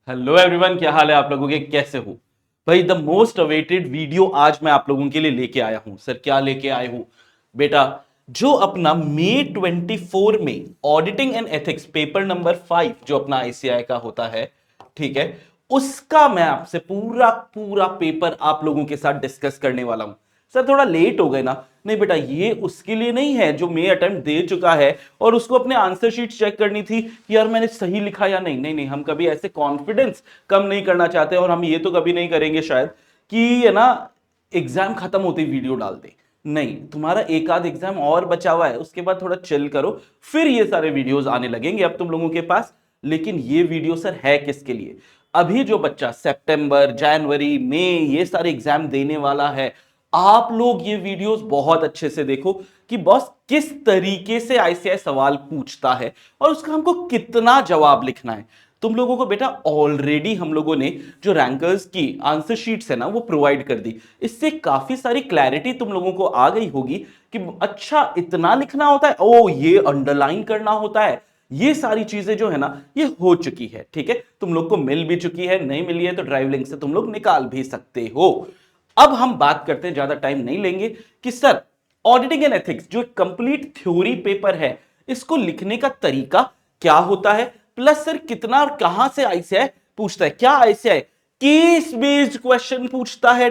Hello everyone, क्या हाल है आप लोगों के? कैसे हो भाई? द मोस्ट अवेटेड वीडियो आज मैं आप लोगों के लिए लेके आया हूं। सर क्या लेके आए हूं बेटा? जो अपना मई 24 में auditing and ethics paper number 5 जो अपना आईसीआई का होता है, ठीक है, उसका मैं आपसे पूरा पूरा पेपर आप लोगों के साथ डिस्कस करने वाला हूं। सर थोड़ा लेट हो गए ना? नहीं बेटा, ये उसके लिए नहीं है जो मे अटेम्प्ट दे चुका है और उसको अपने आंसर शीट चेक करनी थी कि यार मैंने सही लिखा या नहीं। नहीं नहीं, हम कभी ऐसे कॉन्फिडेंस कम नहीं करना चाहते और हम ये तो कभी नहीं करेंगे शायद कि है ना एग्जाम खत्म होते ही वीडियो डाल दे। नहीं, तुम्हारा एक आध एग्जाम और बचा हुआ है, उसके बाद थोड़ा चिल करो, फिर ये सारे वीडियोस आने लगेंगे अब तुम लोगों के पास। लेकिन ये वीडियो सर है किसके लिए? अभी जो बच्चा सितंबर, जनवरी, मई ये सारे एग्जाम देने वाला है, आप लोग ये वीडियोस बहुत अच्छे से देखो कि बॉस किस तरीके से आईसीआई सवाल पूछता है और उसका हमको कितना जवाब लिखना है। तुम लोगों को बेटा ऑलरेडी हम लोगों ने जो रैंकर्स की आंसर शीट्स है ना वो प्रोवाइड कर दी। इससे काफी सारी क्लैरिटी तुम लोगों को आ गई होगी कि अच्छा इतना लिखना होता है, ओ ये अंडरलाइन करना होता है। ये सारी चीजें जो है ना ये हो चुकी है, ठीक है, तुम लोग को मिल भी चुकी है। नहीं मिली है तो ड्राइव लिंक से तुम लोग निकाल भी सकते हो। अब हम बात करते हैं, ज्यादा टाइम नहीं लेंगे, कि सर ऑडिटिंग एंड एथिक्स जो कंप्लीट थ्योरी पेपर है इसको लिखने का तरीका क्या होता है, प्लस सर कितना और कहां से आईसीआई पूछता है। क्या आईसीआई केस बेस्ड क्वेश्चन पूछता है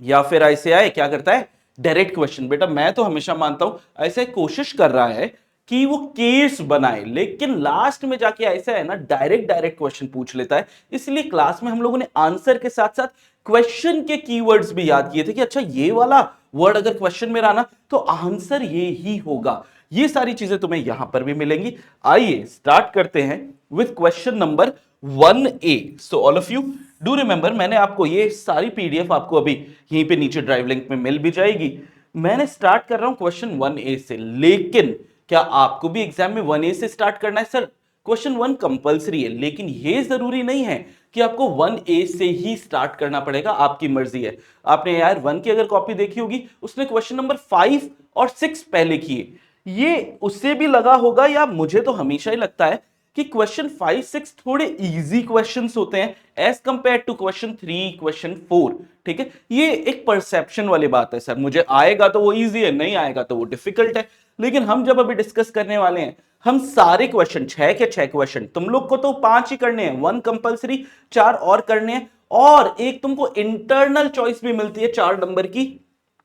या फिर आईसीआई क्या करता है, डायरेक्ट क्वेश्चन? बेटा मैं तो हमेशा मानता हूं ऐसे कोशिश कर रहा है कि वो केस बनाए, लेकिन लास्ट में जाके ऐसा है ना डायरेक्ट डायरेक्ट क्वेश्चन पूछ लेता है। इसलिए क्लास में हम लोगों ने आंसर के साथ साथ क्वेश्चन के कीवर्ड्स भी याद किए थे कि अच्छा ये वाला वर्ड अगर क्वेश्चन में रहा ना तो आंसर ये ही होगा। ये सारी चीजें तुम्हें यहां पर भी मिलेंगी। आइए स्टार्ट करते हैं with question number 1A। So all of you do remember, मैंने आपको ये सारी पीडीएफ आपको अभी यहीं पे नीचे ड्राइव लिंक में मिल भी जाएगी। मैंने स्टार्ट कर रहा हूं क्वेश्चन 1A से, लेकिन क्या आपको भी एग्जाम में 1A से स्टार्ट करना है? सर क्वेश्चन 1 कंपलसरी है, लेकिन यह जरूरी नहीं है कि आपको 1A से ही स्टार्ट करना पड़ेगा, आपकी मर्जी है। आपने यार 1 की अगर कॉपी देखी होगी, उसने क्वेश्चन नंबर 5 और 6 पहले किए, ये उससे भी लगा होगा, या मुझे तो हमेशा ही लगता है कि क्वेश्चन 5 6 थोड़े इजी क्वेश्चंस होते हैं as compare to question 3 question 4। ठीक है, ये एक परसेप्शन वाली बात है। सर मुझे आएगा तो वो इजी है, नहीं आएगा तो वो डिफिकल्ट है। लेकिन हम जब अभी डिस्कस करने वाले हैं, हम सारे क्वेश्चन 6 के 6 क्वेश्चन, तुम लोग को तो 5 ही करने हैं, 1 कंपलसरी, 4 और करने हैं, और एक तुमको इंटरनल चॉइस भी मिलती है 4 नंबर की,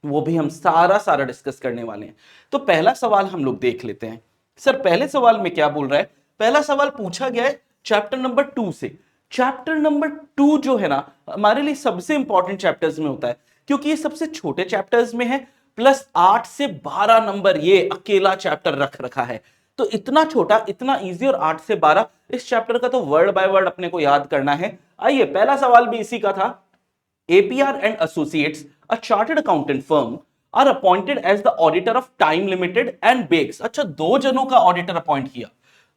वो भी हम सारा सारा डिस्कस करने वाले हैं। तो पहला सवाल हम लोग देख लेते हैं। सर पहले सवाल में क्या बोल रहा है? पहला सवाल पूछा गया है चैप्टर नंबर 2 से। चैप्टर नंबर 2 जो है ना हमारे लिए सबसे इंपॉर्टेंट चैप्टर्स में होता है, क्योंकि ये सबसे छोटे चैप्टर्स में है, प्लस 8 से 12 नंबर ये अकेला चैप्टर रख रखा है। तो इतना छोटा, इतना इजी, और 8 से 12 इस चैप्टर का तो वर्ड बाय वर्ड अपने को याद करना है। आइए पहला सवाल भी इसी का था। APR and Associates, a chartered accountant firm, are appointed as the auditor of Time Limited and Bakes। अच्छा, दो जनों का ऑडिटर अपॉइंट किया।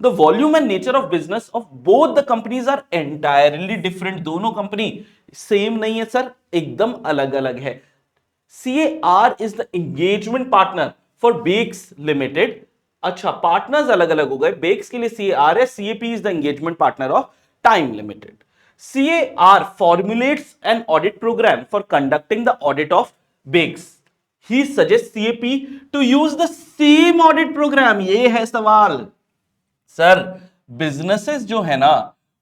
The volume and nature of business of both the companies are entirely different। दोनों company same नहीं है sir, एकदम अलग अलग है। CAR is the engagement partner for Bakes Limited। अच्छा, पार्टनर्स अलग अलग हो गए, बेक्स के लिए CAR है, CAP is the engagement partner of Time Limited। CAR formulates an audit program for conducting the audit of Bakes। He suggests CAP to use the same audit program। ये है सवाल। सर बिजनेसेस जो है ना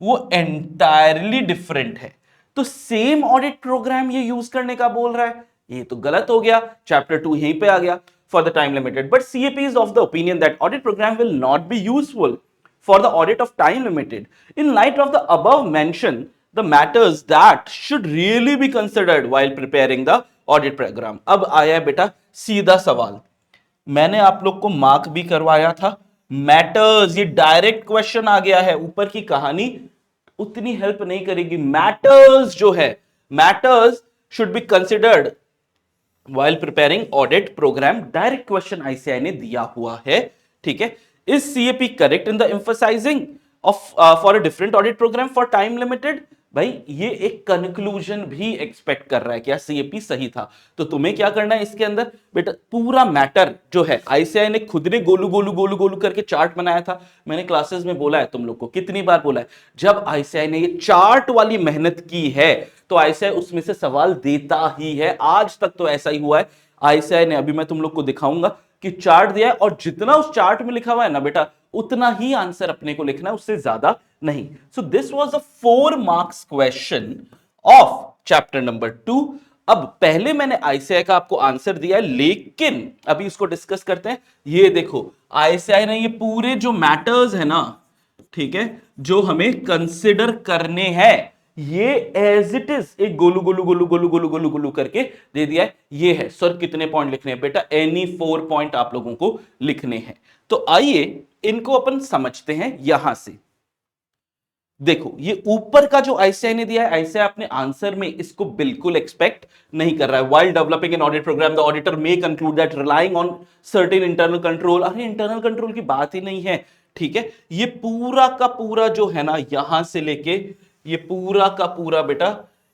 वो entirely different है, तो same audit programme ये यूज करने का बोल रहा है, ये तो गलत हो गया। चैप्टर 2 यहीं पे आ गया, for the time limited, but CAP is of the opinion that audit program will not be useful for the audit of time limited। In light of the above mentioned, the matters that should really be considered while preparing the audit program। अब आया बेटा सीधा सवाल, मैंने आप लोग को mark भी करवाया था, मैटर्स, ये डायरेक्ट क्वेश्चन आ गया है। ऊपर की कहानी उतनी हेल्प नहीं करेगी। मैटर्स जो है, matters should be considered while preparing audit program, direct question ICI ने दिया हुआ है। ठीक है, is CAP correct in the emphasizing of for a different audit program for time limited? भाई ये एक कंक्लूजन भी एक्सपेक्ट कर रहा है क्या सीएपी सही था। तो तुम्हें क्या करना है इसके अंदर बेटा, पूरा मैटर जो है आईसीआई ने खुद ने गोलू गोलू गोलू गोलू करके चार्ट बनाया था। मैंने क्लासेस में बोला है तुम लोग को, कितनी बार बोला है, जब आईसीआई ने ये चार्ट वाली मेहनत की है तो आईसीआई उसमें से सवाल देता ही है। आज तक तो ऐसा ही हुआ है। आईसीआई ने, अभी मैं तुम लोग को दिखाऊंगा कि चार्ट दिया है और जितना उस चार्ट में लिखा हुआ है ना बेटा, उतना ही आंसर अपने को लिखना है, उससे ज्यादा नहीं। So this was a 4 marks question of chapter number 2। अब पहले मैंने आईसीआई का आपको आंसर दिया है, लेकिन अभी इसको डिस्कस करते हैं। ये देखो आईसीआई ने ये पूरे जो मैटर्स है ना, ठीक है, जो हमें कंसिडर करने हैं, ये एज इट इज एक गोलू गोलू गोलू गोलू गोलू गोलू गोलू करके दे दिया है। ये है सर कितने पॉइंट लिखने हैं बेटा, एनी 4 पॉइंट आप लोगों को लिखने हैं। तो आइए इनको अपन समझते हैं यहां से। देखो ये ऊपर का जो आईसीआई ने दिया है, आईसीआई अपने आंसर में इसको बिल्कुल एक्सपेक्ट नहीं कर रहा है। While developing an audit programme the auditor may conclude that relying on certain internal control. अरे इंटरनल कंट्रोल की बात ही नहीं है, ठीक है। ये पूरा का पूरा जो है ना, यहां से लेके ये पूरा का पूरा बेटा,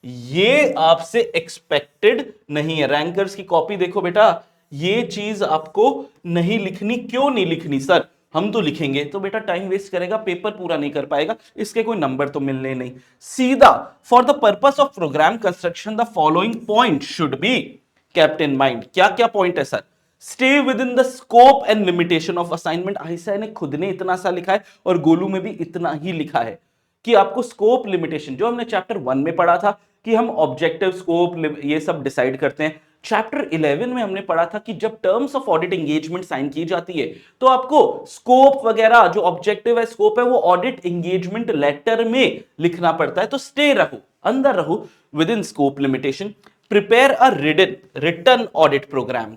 ये आपसे एक्सपेक्टेड नहीं है। रैंकर्स की कॉपी देखो बेटा, ये चीज आपको नहीं लिखनी। क्यों नहीं लिखनी सर, हम तो लिखेंगे तो बेटा टाइम वेस्ट करेगा, पेपर पूरा नहीं कर पाएगा, इसके कोई नंबर तो मिलने नहीं। सीधा for the purpose of programme construction the following point should be kept in mind. क्या क्या पॉइंट है sir? Stay within the scope and limitation of assignment. ICI ने खुद ने इतना सा लिखा है और गोलू में भी इतना ही लिखा है कि आपको स्कोप लिमिटेशन, जो हमने चैप्टर 1 में पढ़ा था कि हम ऑब्जेक्टिव स्कोप ये सब डिसाइड करते हैं। चैप्टर 11 में हमने पढ़ा था कि जब terms of audit engagement sign की जाती है तो आपको स्कोप वगैरह, जो ऑब्जेक्टिव है स्कोप है, वो ऑडिट एंगेजमेंट लेटर में लिखना पड़ता है। तो स्टे रहो, अंदर रहो within scope limitation. Prepare a written audit programme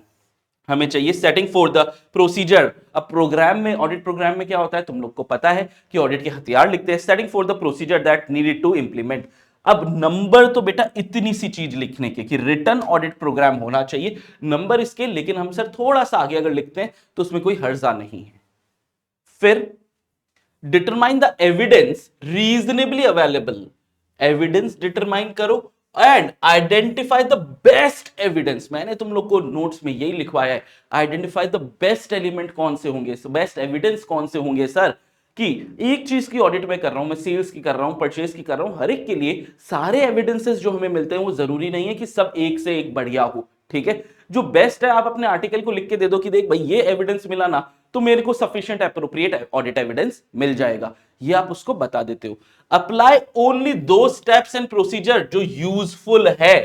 हमें चाहिए। Setting for the procedure. अब प्रोग्राम में, ऑडिट प्रोग्राम में क्या होता है तुम लोग को पता है कि ऑडिट के हथियार लिखते हैं। Setting for the procedure that needed to implement. अब नंबर तो बेटा इतनी सी चीज लिखने के कि रिटर्न ऑडिट प्रोग्राम होना चाहिए, नंबर इसके, लेकिन हम सर थोड़ा सा आगे अगर लिखते हैं तो उसमें कोई हर्जा नहीं है। फिर determine the evidence reasonably available. Evidence determine करो and identify the best evidence. मैंने तुम लोग को नोट्स में यही लिखवाया है, आइडेंटिफाई द बेस्ट एलिमेंट कौन से होंगे, बेस्ट एविडेंस कौन से होंगे सर। कि एक चीज की ऑडिट में कर रहा हूं, मैं सेल्स की कर रहा हूं, परचेज की कर रहा हूं, हर एक के लिए सारे एविडेंसेस जो हमें मिलते हैं वो जरूरी नहीं है कि सब एक से एक बढ़िया हो, ठीक है। जो बेस्ट है आप अपने आर्टिकल को लिख के दे दो कि देख भाई ये एविडेंस मिला ना, तो मेरे को सफिशिएंट एप्रोप्रिएट ऑडिट एविडेंस मिल जाएगा, ये आप उसको बता देते हो। अप्लाई ओनली दो स्टेप्स एंड प्रोसीजर जो यूजफुल है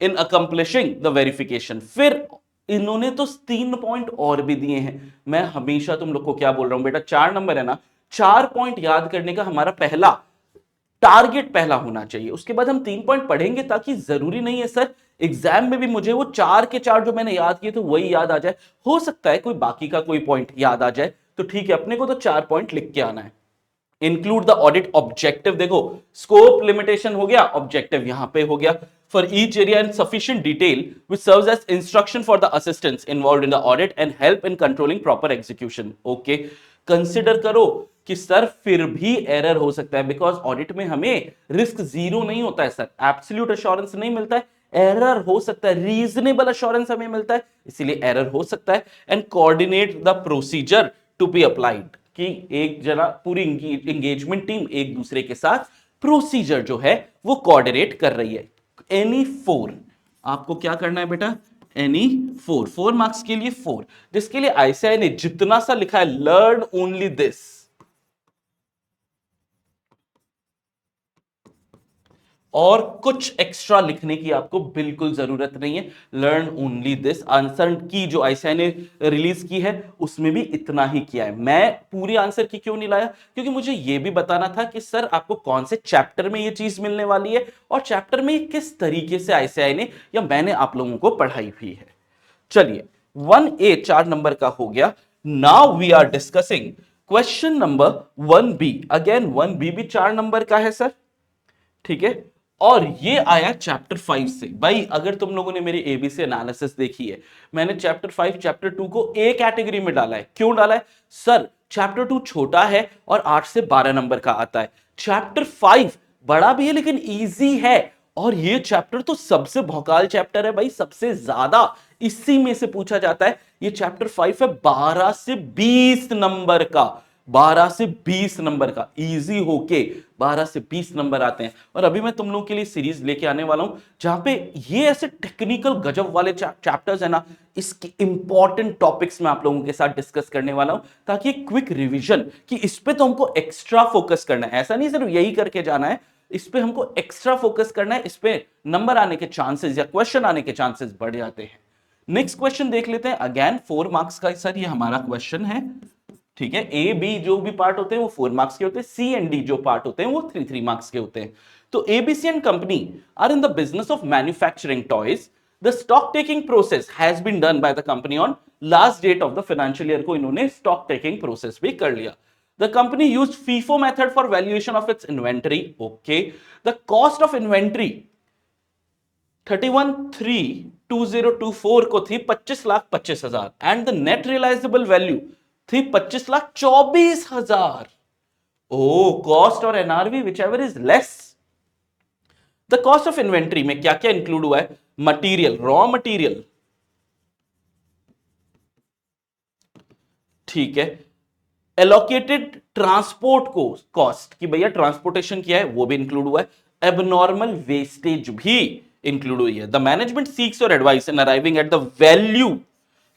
इन अकम्प्लिशिंग द वेरिफिकेशन। फिर इन्होंने तो 3 पॉइंट और भी दिए हैं। मैं हमेशा तुम लोग को क्या बोल रहा हूं बेटा, 4 नंबर है ना, 4 पॉइंट याद करने का हमारा पहला टारगेट पहला होना चाहिए। उसके बाद हम 3 पॉइंट पढ़ेंगे, ताकि जरूरी नहीं है सर एग्जाम में भी मुझे वो 4 के 4 जो मैंने याद किए तो वही याद आ जाए। हो सकता है कोई बाकी का कोई पॉइंट याद आ जाए, तो ठीक है, अपने को तो 4 पॉइंट लिख के आना है। Include the audit objective. देखो स्कोप लिमिटेशन हो गया, ऑब्जेक्टिव यहां पे हो गया। For each area in sufficient detail which serves as instruction for the assistants involved in the audit and help in controlling proper execution. Okay, consider करो कि sir फिर भी एरर हो सकता है, बिकॉज ऑडिट में हमें रिस्क जीरो नहीं होता है सर, एब्सोल्यूट एश्योरेंस नहीं मिलता है, एरर हो सकता है, रीजनेबल एश्योरेंस हमें मिलता है, इसीलिए एरर हो सकता है। And coordinate the procedure to be applied, कि एक जना पूरी एंगेजमेंट टीम एक दूसरे के साथ प्रोसीजर जो है वो कोऑर्डिनेट कर रही है। एनी 4 आपको क्या करना है बेटा, एनी 4 मार्क्स के लिए 4, जिसके लिए आईसीआई ने जितना सा लिखा है, लर्न ओनली दिस, और कुछ एक्स्ट्रा लिखने की आपको बिल्कुल जरूरत नहीं है। Learn only this. आंसर की जो आईसीआई ने रिलीज की है उसमें भी इतना ही किया है। मैं पूरी आंसर की क्यों नहीं लाया, क्योंकि मुझे यह भी बताना था कि सर आपको कौन से चैप्टर में यह चीज मिलने वाली है और चैप्टर में किस तरीके से आईसीआई ने या मैंने आप लोगों को पढ़ाई हुई है। चलिए 1A 4 नंबर का हो गया। Now we are discussing question number 1B। Again 1B भी 4 नंबर का है सर, ठीक है, और ये आया चैप्टर 5 से। भाई अगर तुम लोगों ने मेरी एबीसी एनालिसिस देखी है, मैंने चैप्टर 5 चैप्टर 2 को ए कैटेगरी में डाला है। क्यों डाला है सर? चैप्टर 2 छोटा है और 8 से 12 नंबर का आता है। चैप्टर 5 बड़ा भी है लेकिन इजी है। और ये चैप्टर तो सबसे भौकाल चैप्टर है भाई, सबसे ज्यादा इसी में से पूछा जाता है। ये चैप्टर 5 है, 12 से 20 नंबर का, 12 से 20 नंबर का, इजी होके 12 से 20 नंबर आते हैं। और अभी मैं तुम लोगों के लिए सीरीज लेके आने वाला हूं जहां पे ये ऐसे टेक्निकल गजब वाले चैप्टर्स है ना, इसके इंपॉर्टेंट टॉपिक्स में आप लोगों के साथ डिस्कस करने वाला हूं, ताकि क्विक रिवीजन कि इस पे तो हमको एक्स्ट्रा फोकस करना है, ऐसा नहीं सिर्फ यही करके जाना है, इस पे हमको एक्स्ट्रा फोकस करना है, इस पे नंबर आने के चांसेस या क्वेश्चन आने के चांसेस बढ़ जाते हैं। नेक्स्ट क्वेश्चन देख लेते हैं, अगेन 4 मार्क्स का सर ये हमारा क्वेश्चन है, ठीक है। ए बी जो भी पार्ट होते हैं वो 4 मार्क्स के होते हैं, सी एंड डी जो पार्ट होते हैं वो 3 मार्क्स के होते हैं। तो ABC and company are in the business of manufacturing toys. The stock taking process has been done by the company on last date of the financial year को इन्होंने स्टॉक टेकिंग प्रोसेस भी कर लिया। The company used FIFO method for valuation of its inventory. Okay. The cost of inventory 31,32024 को थी 25,25,000 and the net realizable value थी 25,24,000. Oh, cost और NRV whichever is less. The cost of inventory में क्या क्या इंक्लूड हुआ है? Material, raw material, ठीक है। एलोकेटेड ट्रांसपोर्ट को कॉस्ट कि भैया ट्रांसपोर्टेशन किया है वो भी इंक्लूड हुआ है। एबनॉर्मल वेस्टेज भी इंक्लूड हुई है। The management seeks your advice in arriving at the value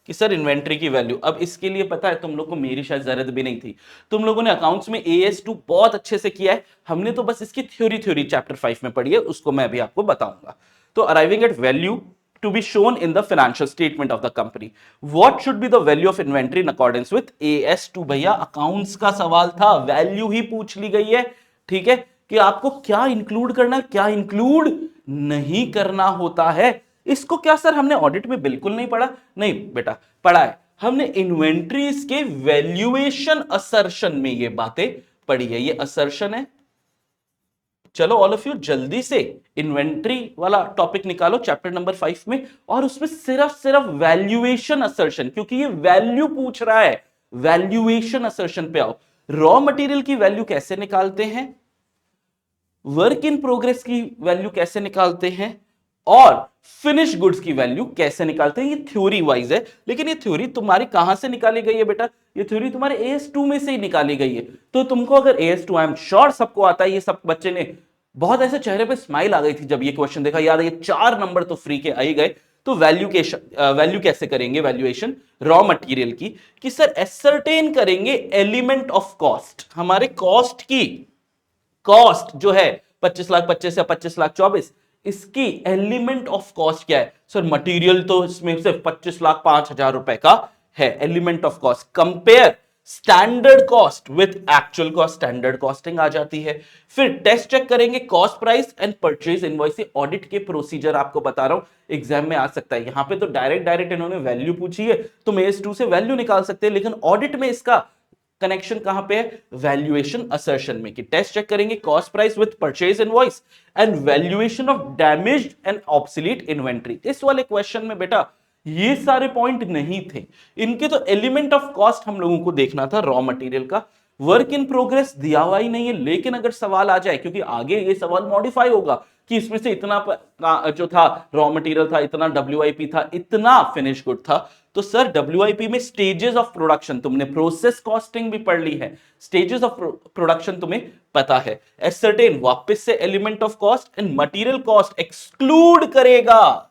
कि सर इन्वेंट्री की वैल्यू। अब इसके लिए पता है तुम लोग को मेरी शायद जरूरत भी नहीं थी, तुम लोगों ने अकाउंट्स में AS2 बहुत अच्छे से किया है, हमने तो बस इसकी थ्योरी चैप्टर 5 में पढ़ी है, उसको मैं अभी आपको बताऊंगा। तो arriving at value to be shown in the financial statement of the company. What should be the value of inventory in accordance with AS2? भैया अकाउंट्स का सवाल था, वैल्यू ही पूछ ली गई है, ठीक है, कि आपको क्या इंक्लूड करना है, क्या इंक्लूड नहीं करना होता है। इसको क्या सर हमने ऑडिट में बिल्कुल नहीं पढ़ा? नहीं बेटा, पढ़ा है हमने। इन्वेंट्रीज के वैल्यूएशन असर्शन में ये बातें पढ़ी है, ये असर्शन है। चलो ऑल ऑफ यू जल्दी से इन्वेंट्री वाला टॉपिक निकालो चैप्टर नंबर 5 में, और उसमें सिर्फ वैल्यूएशन असर्शन, क्योंकि ये वैल्यू पूछ रहा है, वैल्यूएशन असर्शन पे आओ। रॉ मटेरियल की वैल्यू कैसे निकालते हैं, वर्क इन प्रोग्रेस की वैल्यू कैसे निकालते हैं, और फिनिश गुड्स की वैल्यू कैसे निकालते हैं, ये थ्योरी वाइज है। लेकिन ये थ्योरी तुम्हारी कहां से निकाली गई है बेटा? ये थ्योरी तुम्हारे AS2 में से ही निकाली गई है। तो तुमको अगर AS2 आई एम श्योर सबको आता है, ये सब बच्चे ने बहुत ऐसे चेहरे पे स्माइल आ गई थी जब ये क्वेश्चन देखा, याद है ये 4 नंबर तो फ्री के आ ही गए। तो वैल्यू कैसे करेंगे वैल्यूएशन रॉ मटेरियल की, कि सर एसरटेन करेंगे एलिमेंट ऑफ कॉस्ट, हमारे कॉस्ट की, कॉस्ट जो है 25,25,000 या 25,24,000, इसकी एलिमेंट ऑफ कॉस्ट क्या है? सर मटेरियल तो इसमें सिर्फ 25,05,000 रुपए का है, element of cost. Compare standard cost with actual cost, standard costing आ जाती है। फिर टेस्ट चेक करेंगे cost price and purchase invoice. Audit के प्रोसीजर आपको बता रहा हूं, एग्जाम में आ सकता है। यहां पे तो डायरेक्ट इन्होंने वैल्यू पूछी है, तुम AS2 से वैल्यू निकाल सकते हैं, लेकिन ऑडिट में इसका कनेक्शन कहां पे है? वैल्यूएशन असर्शन में, कि टेस्ट चेक करेंगे cost price with purchase invoice and valuation of damaged and obsolete inventory. इस वाले क्वेश्चन में बेटा ये सारे पॉइंट नहीं थे, इनके तो एलिमेंट ऑफ कॉस्ट हम लोगों को देखना था रॉ मटेरियल का। वर्क इन प्रोग्रेस दिया हुआ ही नहीं है, लेकिन अगर सवाल आ जाए, क्योंकि आगे ये सवाल मॉडिफाई होगा कि इसमें से इतना जो था रॉ मटेरियल था, इतना WIP था, इतना फिनिश गुड था, तो सर WIP में स्टेजेस ऑफ प्रोडक्शन, तुमने प्रोसेस कॉस्टिंग भी पढ़ ली है, स्टेजेस ऑफ प्रोडक्शन तुम्हें पता है। एसरटेन वापस से element of cost and material cost exclude करेगा,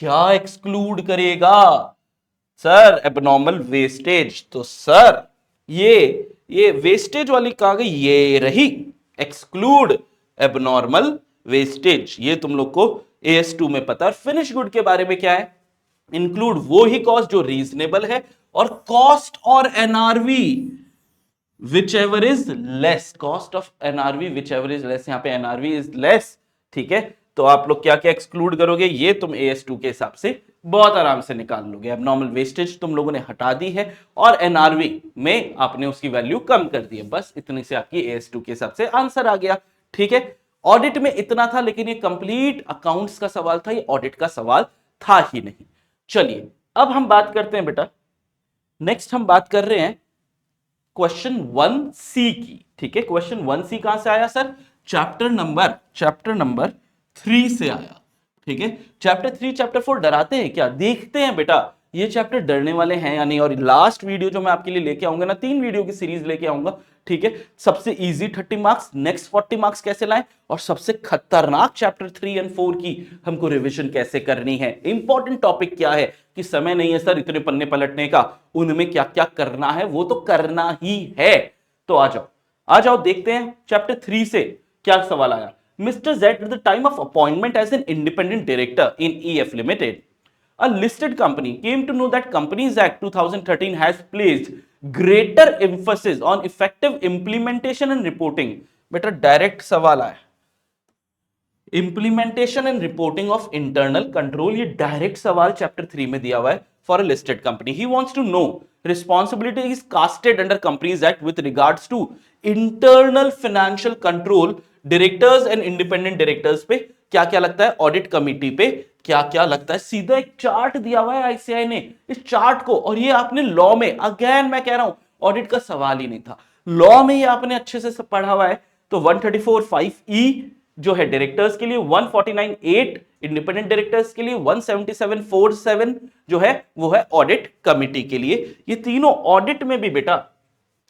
क्या एक्सक्लूड करेगा सर? Abnormal wastage. तो सर ये वेस्टेज वाली कहा गई, ये रही एक्सक्लूड एबनॉर्मल वेस्टेज, ये तुम लोग को AS2 में पता है। फिनिश गुड के बारे में क्या है? इंक्लूड वो ही कॉस्ट जो रीजनेबल है, और कॉस्ट और NRV whichever is less, cost of NRV whichever is less, यहां पे NRV is less, ठीक है। तो आप लोग क्या क्या एक्सक्लूड करोगे, ये तुम AS2 के हिसाब से बहुत आराम से निकाल लोगे। एबनॉर्मल वेस्टेज तुम लोगों ने हटा दी है, और NRV में आपने उसकी वैल्यू कम कर दी है, बस इतने से आपकी AS2 के हिसाब से आंसर आ गया, ठीक है। ऑडिट में इतना था, लेकिन ये कंप्लीट अकाउंट्स का सवाल था, ये ऑडिट का सवाल था ही नहीं। चलिए अब हम बात करते हैं बेटा, नेक्स्ट हम बात कर रहे हैं क्वेश्चन 1C की, ठीक है। क्वेश्चन 1C कहां से आया सर? चैप्टर नंबर 3 से आया। ठीक है, चैप्टर 3 चैप्टर 4 डराते हैं क्या? देखते हैं बेटा ये चैप्टर डरने वाले हैं या नहीं। और लास्ट वीडियो जो मैं आपके लिए लेके आऊंगा ना, 3 वीडियो की सीरीज लेके आऊंगा। ठीक है, सबसे इजी 30 मार्क्स, नेक्स्ट 40 मार्क्स कैसे लाएं, और सबसे खतरनाक चैप्टर 3 और 4 की हमको रिवीजन कैसे करनी है। इंपॉर्टेंट टॉपिक क्या है कि समय नहीं है सर इतने पन्ने पलटने का, उनमें क्या क्या करना है वो तो करना ही है। तो आ जाओ आ जाओ देखते हैं चैप्टर 3 से क्या सवाल आया। Mister Z at the time of appointment as an independent director in EF limited, a listed company, came to know that Companies Act 2013 has placed greater emphasis on effective implementation and reporting. बेटा direct सवाल आया, implementation and reporting of internal control, ये direct सवाल chapter 3 में दिया हुआ है for a listed company. He wants to know responsibility is casted under companies Act with regards to internal financial control, directors and independent directors पे क्या क्या लगता है, ऑडिट कमिटी पे क्या क्या लगता है। सीधा एक चार्ट दिया हुआ है आईसीआई ने, इस चार्ट को, और ये आपने लॉ में, अगेन मैं कह रहा हूं ऑडिट का सवाल ही नहीं था, लॉ में ये आपने अच्छे से सब पढ़ा हुआ है। तो 134(5)(e जो है डायरेक्टर्स के लिए, 149(8) इंडिपेंडेंट डायरेक्टर्स के लिए, 177(4)(7) जो है वो है ऑडिट कमिटी के लिए। ये तीनों ऑडिट में भी बेटा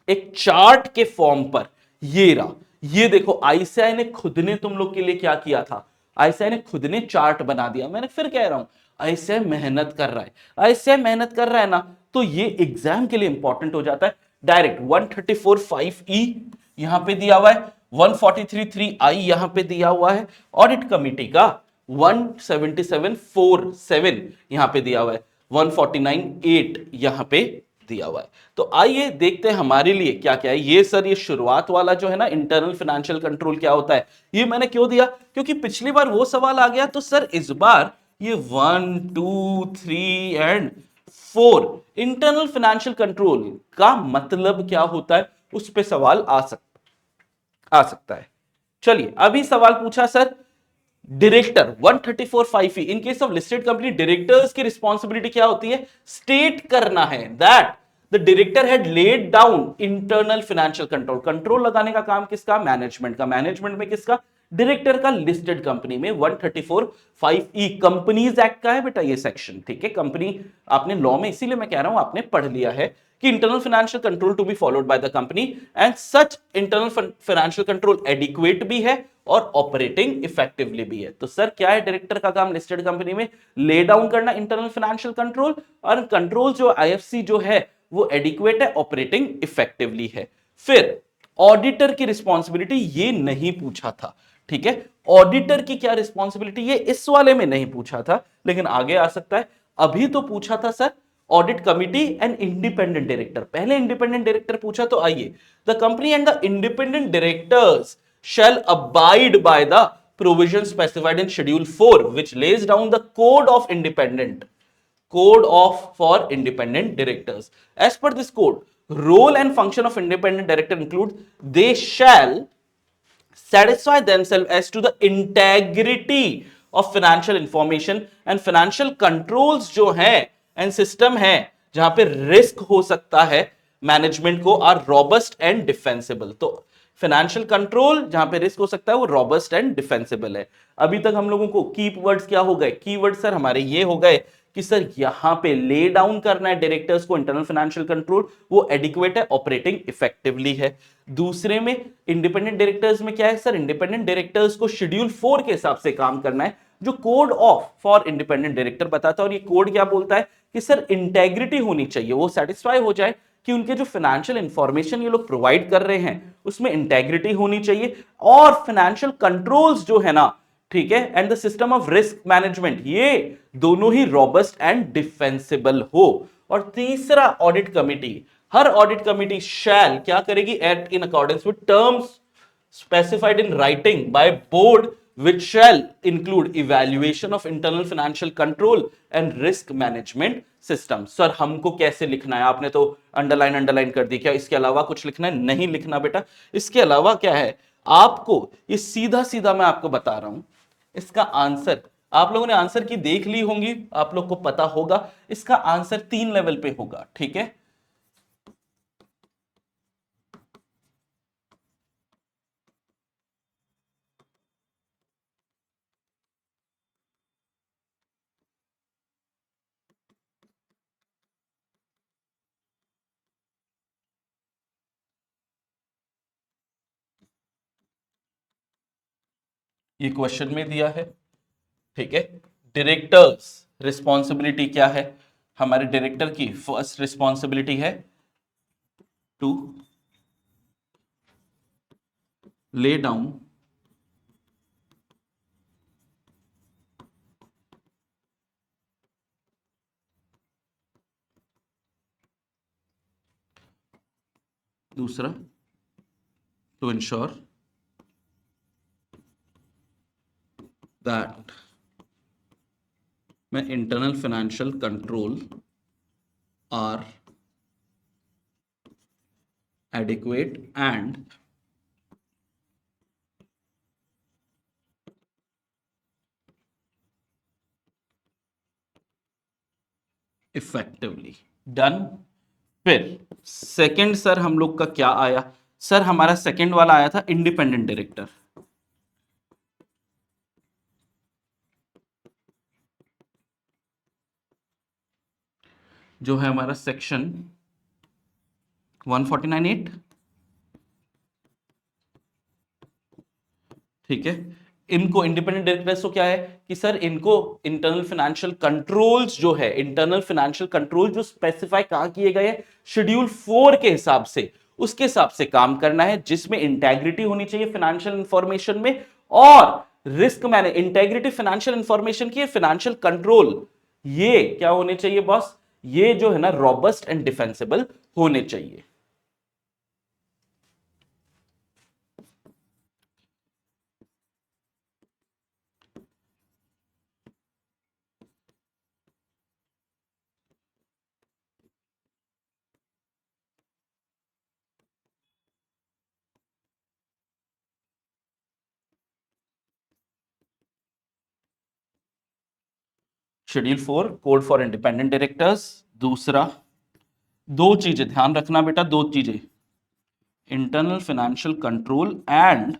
एक चार्ट के फॉर्म पर ये रहा। ये देखो आईसीआई ने खुद ने तुम लोग के लिए क्या किया था, आईसीआई ने खुद ने चार्ट बना दिया। मैंने फिर कह रहा हूं आईसीआई मेहनत कर रहा है, आईसीआई मेहनत कर रहा है ना, तो ये एग्जाम के लिए इंपॉर्टेंट हो जाता है। डायरेक्ट 134(5)(e यहां पे दिया हुआ है, 143(3)(i यहां पे दिया हुआ है, ऑडिट कमिटी का 177(4)(7 यहां पे दिया हुआ है, 149(8) यहां पे दिया हुआ है। तो आइए देखते हैं हमारे लिए क्या क्या है। ये सर ये शुरुआत वाला जो है ना इंटरनल फाइनेंशियल कंट्रोल क्या होता है, ये मैंने क्यों दिया, क्योंकि पिछली बार वो सवाल आ गया, तो सर इस बार ये 1 2 3 एंड 4 इंटरनल फाइनेंशियल कंट्रोल का मतलब क्या होता है उस पे सवाल आ सकता है। चलिए अभी सवाल पूछा sir, director 134(5)(e in case of listed company directors की रिस्पॉन्सिबिलिटी क्या होती है, स्टेट करना है that the director had laid down internal financial control. Control लगाने का काम किसका, मैनेजमेंट का। मैनेजमेंट में किसका, डायरेक्टर का, लिस्टेड कंपनी में। 134(5)(e कंपनीज एक्ट का है बेटा ये सेक्शन। ठीक है, कंपनी आपने लॉ में, इसीलिए मैं कह रहा हूं आपने पढ़ लिया है कि internal financial control to be followed by the company and such internal financial control adequate भी है और ऑपरेटिंग इफेक्टिवली भी है। तो सर क्या है डायरेक्टर का काम लिस्टेड कंपनी में, ले डाउन करना इंटरनल फाइनेंशियल कंट्रोल, और कंट्रोल जो आईएफसी जो है वो एडिक्वेट है, ऑपरेटिंग इफेक्टिवली है। फिर ऑडिटर की रिस्पॉन्सिबिलिटी ये नहीं पूछा था। ठीक है, ऑडिटर की क्या रिस्पॉन्सिबिलिटी, ये इस वाले में नहीं पूछा था, लेकिन आगे आ सकता है। अभी तो पूछा था sir audit committee and independent director, पहले इंडिपेंडेंट डायरेक्टर पूछा। तो आइए, the company and the independent directors shall abide by the provisions specified in schedule 4 which lays down the code of for independent directors. As per this code, role and function of independent director include they shall satisfy themselves as to the integrity of financial information and financial controls जो है and system है जहां पे risk हो सकता है management को, are robust and defensible. तो फाइनेंशियल कंट्रोल जहां पे रिस्क हो सकता है वो रॉबस्ट एंड डिफेंसिबल है। अभी तक हम लोगों को की वर्ड्स क्या हो गए, की वर्ड सर हमारे ये हो गए कि सर यहां पे ले डाउन करना है डायरेक्टर्स को इंटरनल फाइनेंशियल कंट्रोल, वो एडिक्वेट है, ऑपरेटिंग इफेक्टिवली है। दूसरे में इंडिपेंडेंट डायरेक्टर्स में क्या है सर, इंडिपेंडेंट डायरेक्टर्स को शेड्यूल 4 के हिसाब से काम करना है जो code of for independent director बताता है। और ये कोड क्या बोलता है कि सर इंटेग्रिटी होनी चाहिए, वो सेटिस्फाई हो जाए कि उनके जो फाइनेंशियल इंफॉर्मेशन ये लोग प्रोवाइड कर रहे हैं उसमें इंटेग्रिटी होनी चाहिए, और फाइनेंशियल कंट्रोल्स जो है ना, ठीक है, and the system of risk management, ये दोनों ही रॉबस्ट एंड डिफेंसिबल हो। और तीसरा ऑडिट कमिटी, हर ऑडिट कमिटी शैल क्या करेगी, act in accordance with terms specified in writing by board which shall include evaluation of internal financial control and risk management system. Sir हमको कैसे लिखना है, आपने तो अंडरलाइन कर दी, क्या इसके अलावा कुछ लिखना है, नहीं लिखना बेटा। इसके अलावा क्या है, आपको ये सीधा सीधा मैं आपको बता रहा हूं, इसका आंसर आप लोगों ने आंसर की देख ली होंगी, आप लोग को पता होगा इसका आंसर 3 लेवल पे होगा। ठीक है, ये क्वेश्चन में दिया है, ठीक है। डायरेक्टर्स रिस्पॉन्सिबिलिटी क्या है? हमारे डायरेक्टर की फर्स्ट रिस्पॉन्सिबिलिटी है टू ले डाउन दूसरा टू इंश्योर दैट मैं internal financial control are adequate and effectively done. फिर सेकंड सर हम लोग का क्या आया? सर हमारा सेकंड वाला आया था इंडिपेंडेंट डायरेक्टर। जो है हमारा सेक्शन 149(8), ठीक है। इनको इंडिपेंडेंट डायरेक्टर्स को क्या है कि सर इनको इंटरनल फाइनेंशियल कंट्रोल्स जो है, इंटरनल फाइनेंशियल कंट्रोल जो स्पेसिफाई कहां किए गए हैं शेड्यूल 4 के हिसाब से, उसके हिसाब से काम करना है, जिसमें इंटेग्रिटी होनी चाहिए फाइनेंशियल इंफॉर्मेशन में, और रिस्क मैने इंटेग्रिटी फाइनेंशियल इंफॉर्मेशन की, फाइनेंशियल कंट्रोल ये क्या होने चाहिए बॉस? ये जो है ना रॉबस्ट एंड डिफेंसिबल होने चाहिए। Schedule 4 code for independent directors. दूसरा दो चीजें ध्यान रखना बेटा, दो चीजें, internal financial control and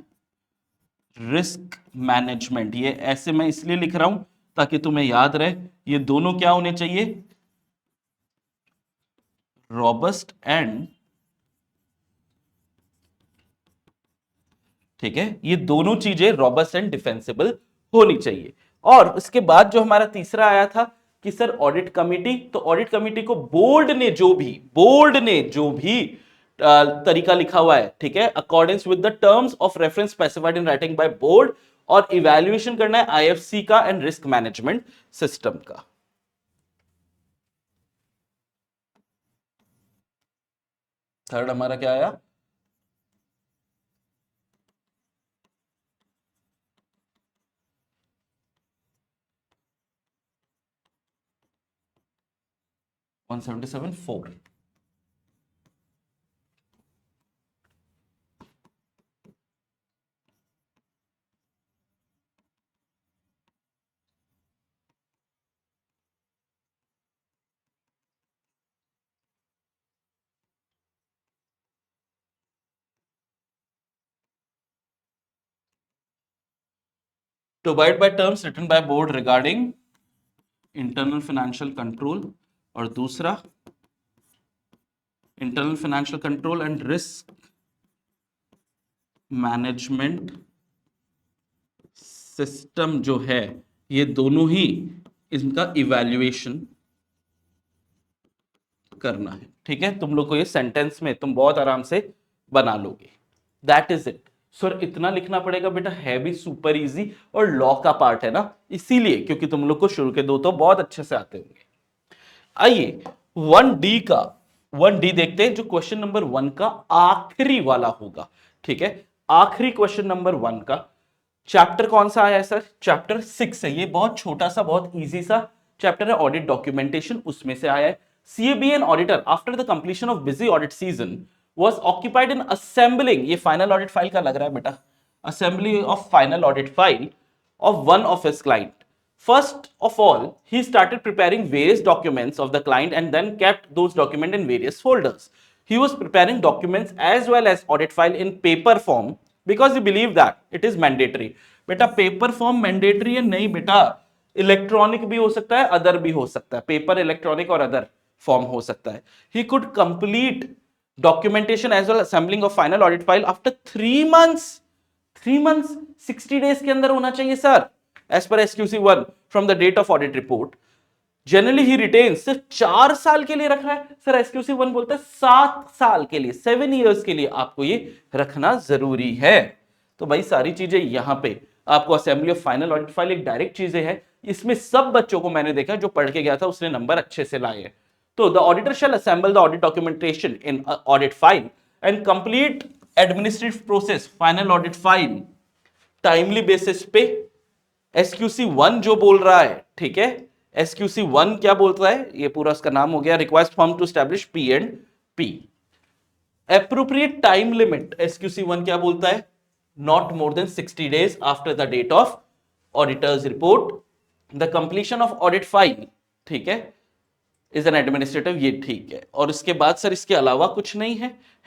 risk management. ये ऐसे मैं इसलिए लिख रहा हूं ताकि तुम्हें याद रहे, ये दोनों क्या होने चाहिए? रॉबस्ट एंड, ठीक है, ये दोनों चीजें रॉबस्ट एंड डिफेंसिबल होनी चाहिए। और उसके बाद जो हमारा तीसरा आया था कि सर ऑडिट कमिटी, तो ऑडिट कमिटी को बोर्ड ने जो भी तरीका लिखा हुआ है, ठीक है, according with the terms of reference specified in writing by board, और इवैल्यूएशन करना है आईएफसी का एंड रिस्क मैनेजमेंट सिस्टम का। थर्ड हमारा क्या आया? One 177(4). To abide by terms written by board regarding internal financial control, और दूसरा internal financial control and risk management system जो है, ये दोनों ही इनका इवैल्यूएशन करना है, ठीक है। तुम लोग को ये सेंटेंस में तुम बहुत आराम से बना लोगे। That is it sir. इतना लिखना पड़ेगा बेटा, है भी सुपर इजी, और लॉ का पार्ट है ना, इसीलिए, क्योंकि तुम लोग को शुरू के दो तो बहुत अच्छे से आते होंगे। आइए 1D का 1D देखते हैं, जो क्वेश्चन नंबर 1 का आखिरी वाला होगा, ठीक है। आखिरी क्वेश्चन नंबर 1 का चैप्टर कौन सा आया है सर? चैप्टर 6 है। ये बहुत छोटा सा, बहुत इजी सा चैप्टर है, ऑडिट डॉक्यूमेंटेशन, उसमें से आया है। CABN auditor after the completion of busy audit season was occupied in assembling, ये फाइनल ऑडिट फाइल का लग रहा है बेटा, assembly of final audit file of one of his client. First of all, he started preparing various documents of the client and then kept those documents in various folders. He was preparing documents as well as audit file in paper form because he believed that it is mandatory. बेटा paper form mandatory है? नहीं बेटा, electronic भी हो सकता है, other भी हो सकता है, पेपर, इलेक्ट्रॉनिक और अदर फॉर्म हो सकता है। He could complete documentation as well as assembling of final audit file after 3 months. 3 months 60 days के अंदर होना चाहिए सर, एज पर SQC1 from the date of audit report. Generally he retains सिर्फ 4 साल के लिए रख रहा है सर, SQC1 बोलता है 7 साल के लिए, 7 इयर्स के लिए आपको ये रखना जरूरी है। तो भाई सारी चीजें यहां पे आपको assembly of final audit file एक डायरेक्ट चीजें हैं, इसमें सब बच्चों को मैंने देखा जो पढ़ के गया था उसने नंबर अच्छे से लाए हैं। तो the auditor shall assemble the audit documentation in audit file and complete administrative process final audit file timely basis पे। SQC1 जो बोल रहा है, ठीक है, SQC1 क्या बोलता है, ये पूरा उसका नाम हो गया, requires firm to establish P&P। Appropriate time limit SQC1 क्या बोलता है, not more than 60 days after the date of auditor's report the completion of audit file, ठीक है, इज एन एडमिनिस्ट्रेटिव, ये ठीक है। और इसके बाद सर इसके अलावा कुछ नहीं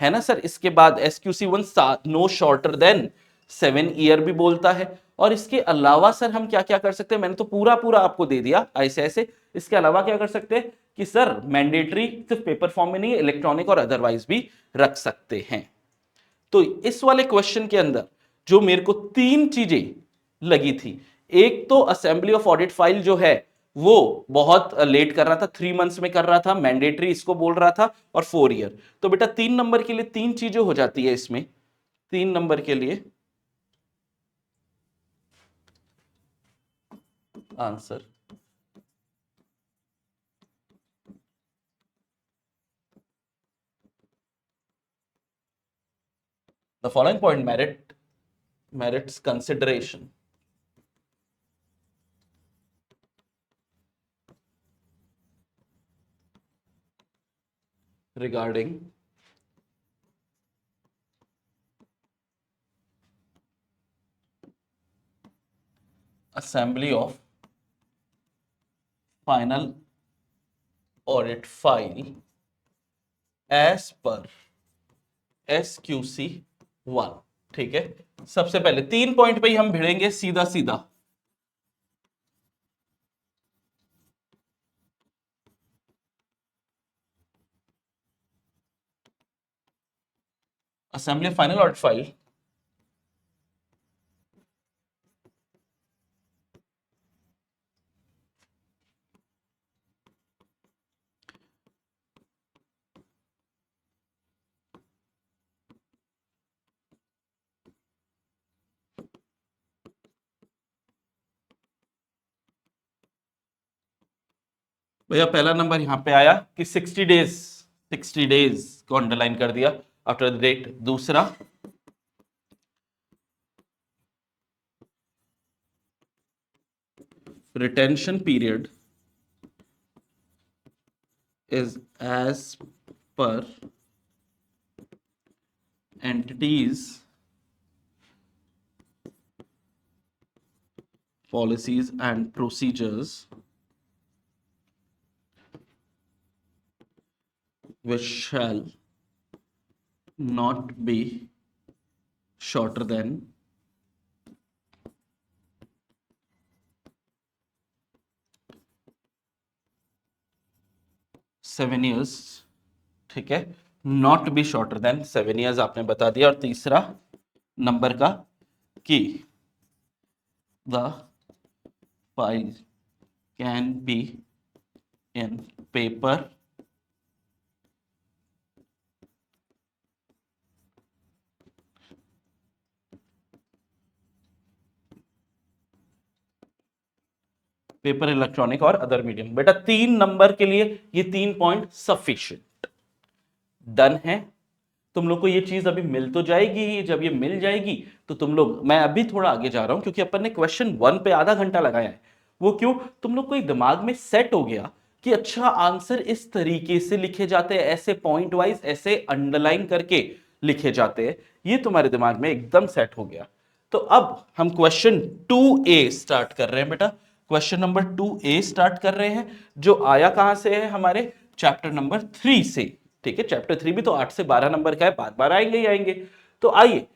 है ना सर। इसके बाद SQC1 no shorter than 7 year भी बोलता है। और इसके अलावा सर हम क्या क्या कर सकते हैं, मैंने तो पूरा पूरा आपको दे दिया ऐसे ऐसे। इसके अलावा क्या कर सकते हैं कि सर मैंडेटरी सिर्फ पेपर फॉर्म में नहीं, इलेक्ट्रॉनिक और अदरवाइज भी रख सकते हैं। तो इस वाले क्वेश्चन के अंदर जो मेरे को 3 चीजें लगी थी, एक तो असेंबली ऑफ ऑडिट फाइल जो है वो बहुत लेट कर रहा था, 3 मंथ्स में कर रहा था, मैंडेटरी इसको बोल रहा था, और 4 ईयर। तो बेटा 3 नंबर के लिए 3 चीजें हो जाती है इसमें। 3 नंबर के लिए answer the following point merits consideration regarding assembly of final audit file as per SQC1, ठीक है। सबसे पहले 3 पॉइंट पे ही हम भिड़ेंगे सीधा सीधा। Assembly of final audit file भैया पहला नंबर यहां पे आया कि 60 डेज, 60 डेज को अंडरलाइन कर दिया आफ्टर द डेट। दूसरा retention period is as per entities policies and procedures which shall not be shorter than 7 years, ठीक है, not be shorter than 7 years आपने बता दिया। और तीसरा नंबर का कि the file can be in paper paper, electronic और अदर मीडियम। बेटा 3 नंबर के लिए ये 3 पॉइंट सफिशिएंट डन है। तुम लोग को ये चीज अभी मिल तो जाएगी, जब ये मिल जाएगी तो तुम लोग, मैं अभी थोड़ा आगे जा रहा हूं क्योंकि अपन ने क्वेश्चन 1 पे आधा घंटा लगाया है। वो क्यों, तुम लोग को एक दिमाग में सेट हो गया कि अच्छा आंसर इस तरीके से लिखे जाते हैं, ऐसे पॉइंट वाइज ऐसे अंडरलाइन करके लिखे जाते हैं, ये तुम्हारे दिमाग में एकदम सेट हो गया। तो अब हम क्वेश्चन 2A स्टार्ट कर रहे हैं बेटा। क्वेश्चन नंबर 2A स्टार्ट कर रहे हैं, जो आया कहां से है, हमारे चैप्टर नंबर 3 से, ठीक है। चैप्टर 3 भी तो 8 से 12 नंबर का है, बार बार आएंगे ही आएंगे। तो आइए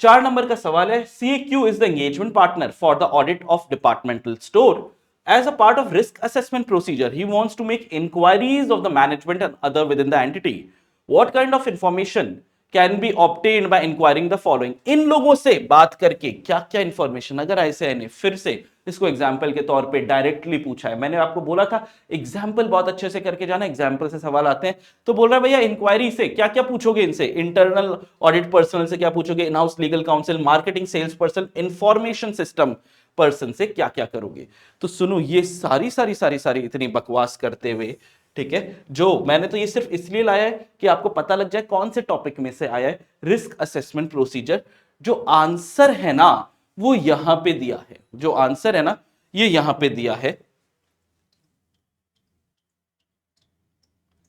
4 नंबर का सवाल है, CAQ is the engagement partner for the audit of departmental store as a part of risk assessment procedure. He wants to make inquiries of the management and other within the entity. What kind of information can be obtained by inquiring the following. इन लोगों से बात करके क्या क्या information, अगर ऐसे ने फिर से इसको एग्जाम्पल के तौर पे डायरेक्टली पूछा है, मैंने आपको बोला था एग्जाम्पल बहुत अच्छे से करके जाना, एग्जाम्पल से सवाल आते हैं। तो बोल रहा है भैया इंक्वायरी से क्या क्या पूछोगे, इनसे इंटरनल ऑडिट पर्सनल से क्या पूछोगे, in house legal counsel, marketing sales person, information system person से क्या क्या करोगे। तो सुनो, ये सारी सारी सारी सारी इतनी बकवास करते हुए, ठीक है, जो मैंने तो ये सिर्फ इसलिए लाया है कि आपको पता लग जाए कौन से टॉपिक में से आया है, रिस्क असेसमेंट प्रोसीजर। जो आंसर है ना वो यहां पे दिया है, जो आंसर है ना ये यहां पे दिया है,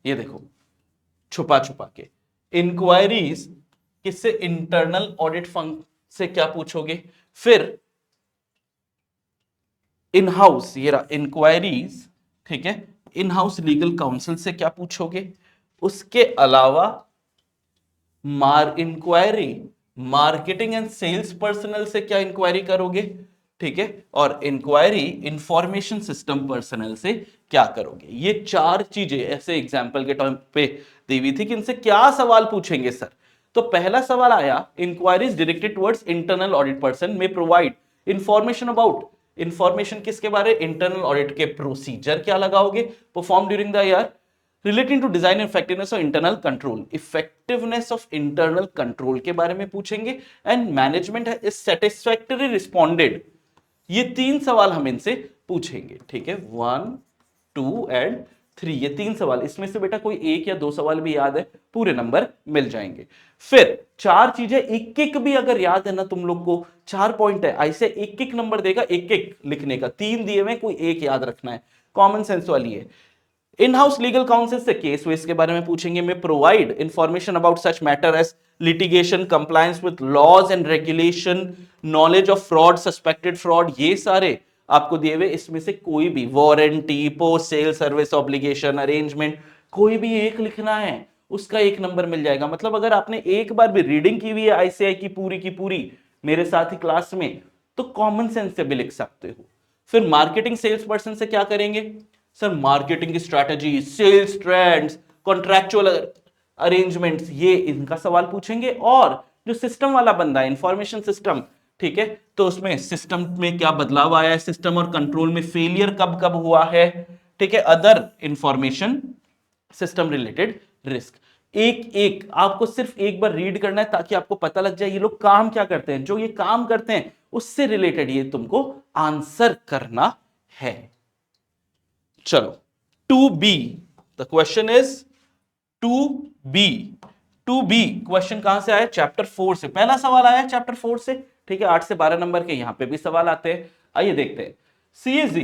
ये देखो छुपा छुपा के। इंक्वायरीज किससे, इंटरनल ऑडिट फंक्शन से क्या पूछोगे, फिर इन हाउस, ये रहा इंक्वायरीज, ठीक है, इन हाउस लीगल काउंसिल से क्या पूछोगे, उसके अलावा inquiry marketing and sales personnel से क्या इंक्वायरी करोगे, ठीक है, और इंक्वायरी इंफॉर्मेशन सिस्टम पर्सनल से क्या करोगे। ये चार चीजें ऐसे एग्जाम्पल के टाइम पे दी हुई थी कि इनसे क्या सवाल पूछेंगे सर। तो पहला सवाल आया, inquiries directed towards internal audit person may provide information about, information किसके बारे, इंटरनल ऑडिट के प्रोसीजर क्या लगाओगे, perform during the year, relating to design effectiveness of internal control, effectiveness of internal control के बारे में पूछेंगे, एंड मैनेजमेंट है सेटिस्फैक्टरी रिस्पॉन्डेड। ये तीन सवाल हम इनसे पूछेंगे, ठीक है, 1, 2 एंड 3, ये तीन सवाल। इसमें से बेटा कोई एक या दो सवाल भी याद है, पूरे नंबर मिल जाएंगे। फिर चार चीजें एक एक भी अगर याद है ना तुम लोग को, 4 पॉइंट है, ऐसे एक एक नंबर देगा, एक एक लिखने का, 3 दिए हुए, कोई एक याद रखना है, कॉमन सेंस वाली है। इन हाउस लीगल काउंसिल से केस वेस के बारे में पूछेंगे, may provide information about such matter as litigation, compliance with laws and regulation, knowledge of fraud, suspected fraud, ये सारे आपको दिए हुए। इसमें से कोई भी warranty, post sale service obligation, arrangement, कोई भी एक लिखना है, उसका 1 नंबर मिल जाएगा। मतलब अगर आपने एक बार भी रीडिंग की हुई है आईसीआई की पूरी मेरे साथ ही क्लास में, तो कॉमन सेंस से भी लिख सकते हो। फिर मार्केटिंग सेल्स पर्सन से क्या करेंगे सर, मार्केटिंग की strategy, sales trends, contractual arrangements, ये इनका सवाल पूछेंगे। और जो सिस्टम वाला बंदा है, इंफॉर्मेशन सिस्टम, ठीक है, तो उसमें सिस्टम में क्या बदलाव आया है, सिस्टम और कंट्रोल में फेलियर कब कब हुआ है, ठीक है, other information system related risk. एक एक आपको सिर्फ एक बार रीड करना है ताकि आपको पता लग जाए ये लोग काम क्या करते हैं, जो ये काम करते हैं उससे रिलेटेड ये तुमको आंसर करना है। चलो, 2B, the question is 2B। 2B question कहां से आया, चैप्टर 4 से, पहला सवाल आया चैप्टर 4 से, ठीक है, 8 से 12 नंबर के यहां पे भी सवाल आते हैं। आइए देखते हैं। CAG,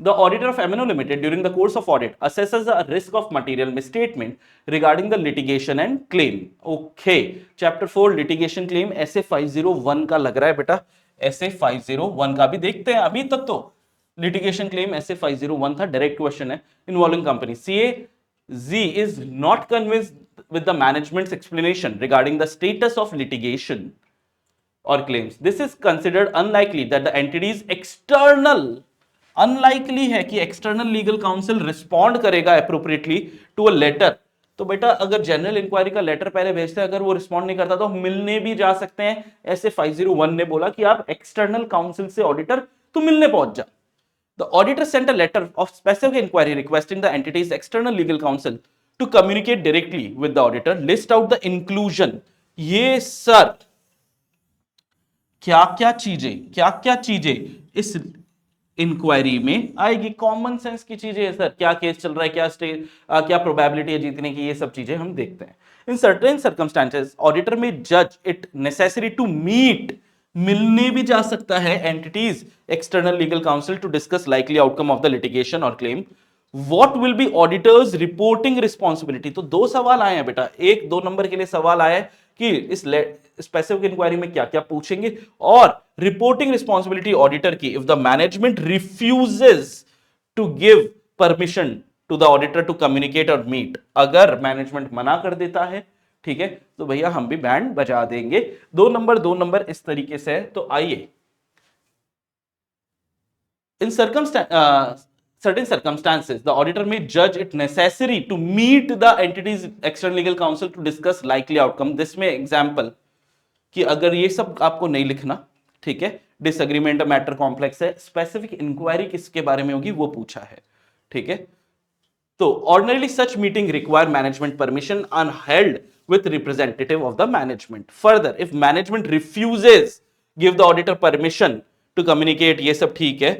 the auditor of MNO Limited during the course of audit assesses the risk of material misstatement regarding the litigation and claim. Okay, chapter 4 litigation claim, SA 501 का लग रहा है बेटा, SA 501 का भी देखते हैं। अभी तक तो लिटिगेशन क्लेम SA 501 था, डायरेक्ट क्वेश्चन है, involving company. CAG is not convinced with the management's explanation regarding the status of litigation or claims. This is considered unlikely that the entity's external, unlikely है कि external legal council respond करेगा appropriately to a letter. तो बेटा अगर general inquiry का letter पहले भेजते हैं, अगर वो रिस्पॉन्ड नहीं करता तो मिलने भी जा सकते हैं। ऐसे 501 ने बोला कि आप एक्सटर्नल काउंसिल से ऑडिटर तो मिलने पहुंच जा। The auditor sent a letter of specific inquiry requesting the entity's external legal counsel to communicate directly with the auditor, list out the inclusion। ये सर क्या क्या चीजें इस इंक्वायरी में आएगी, कॉमन सेंस की चीजें है सर, क्या केस चल रहा है, क्या प्रोबेबिलिटी है जीतने की, ये सब चीजें हम देखते हैं। इन सर्टेन सर्कमस्टांसेस ऑडिटर में जज इट नेसेसरी टू मीट, मिलने भी जा सकता है entities external legal counsel to discuss likely outcome of the litigation or claim. What will be auditors reporting responsibility. तो 2 सवाल आए हैं बेटा, एक 2 नंबर के लिए सवाल आया है कि इस स्पेसिफिक इंक्वायरी में क्या क्या पूछेंगे, और रिपोर्टिंग रिस्पॉन्सिबिलिटी ऑडिटर की if the management refuses to give permission to the auditor to communicate और मीट। अगर मैनेजमेंट मना कर देता है, ठीक है, तो भैया हम भी बैंड बजा देंगे। 2 नंबर इस तरीके से है। तो आइए इन certain circumstances, the auditor may judge it necessary to meet the entity's external legal counsel to discuss likely outcome. This में example कि अगर ये सब आपको नहीं लिखना, ठीक है, डिसएग्रीमेंट मैटर कॉम्प्लेक्स है, स्पेसिफिक इंक्वायरी किसके बारे में होगी वो पूछा है, ठीक है। तो ordinarily such meeting require management permission and held with representative of the management. Further, if management refuses give the auditor permission to communicate, ये सब ठीक है,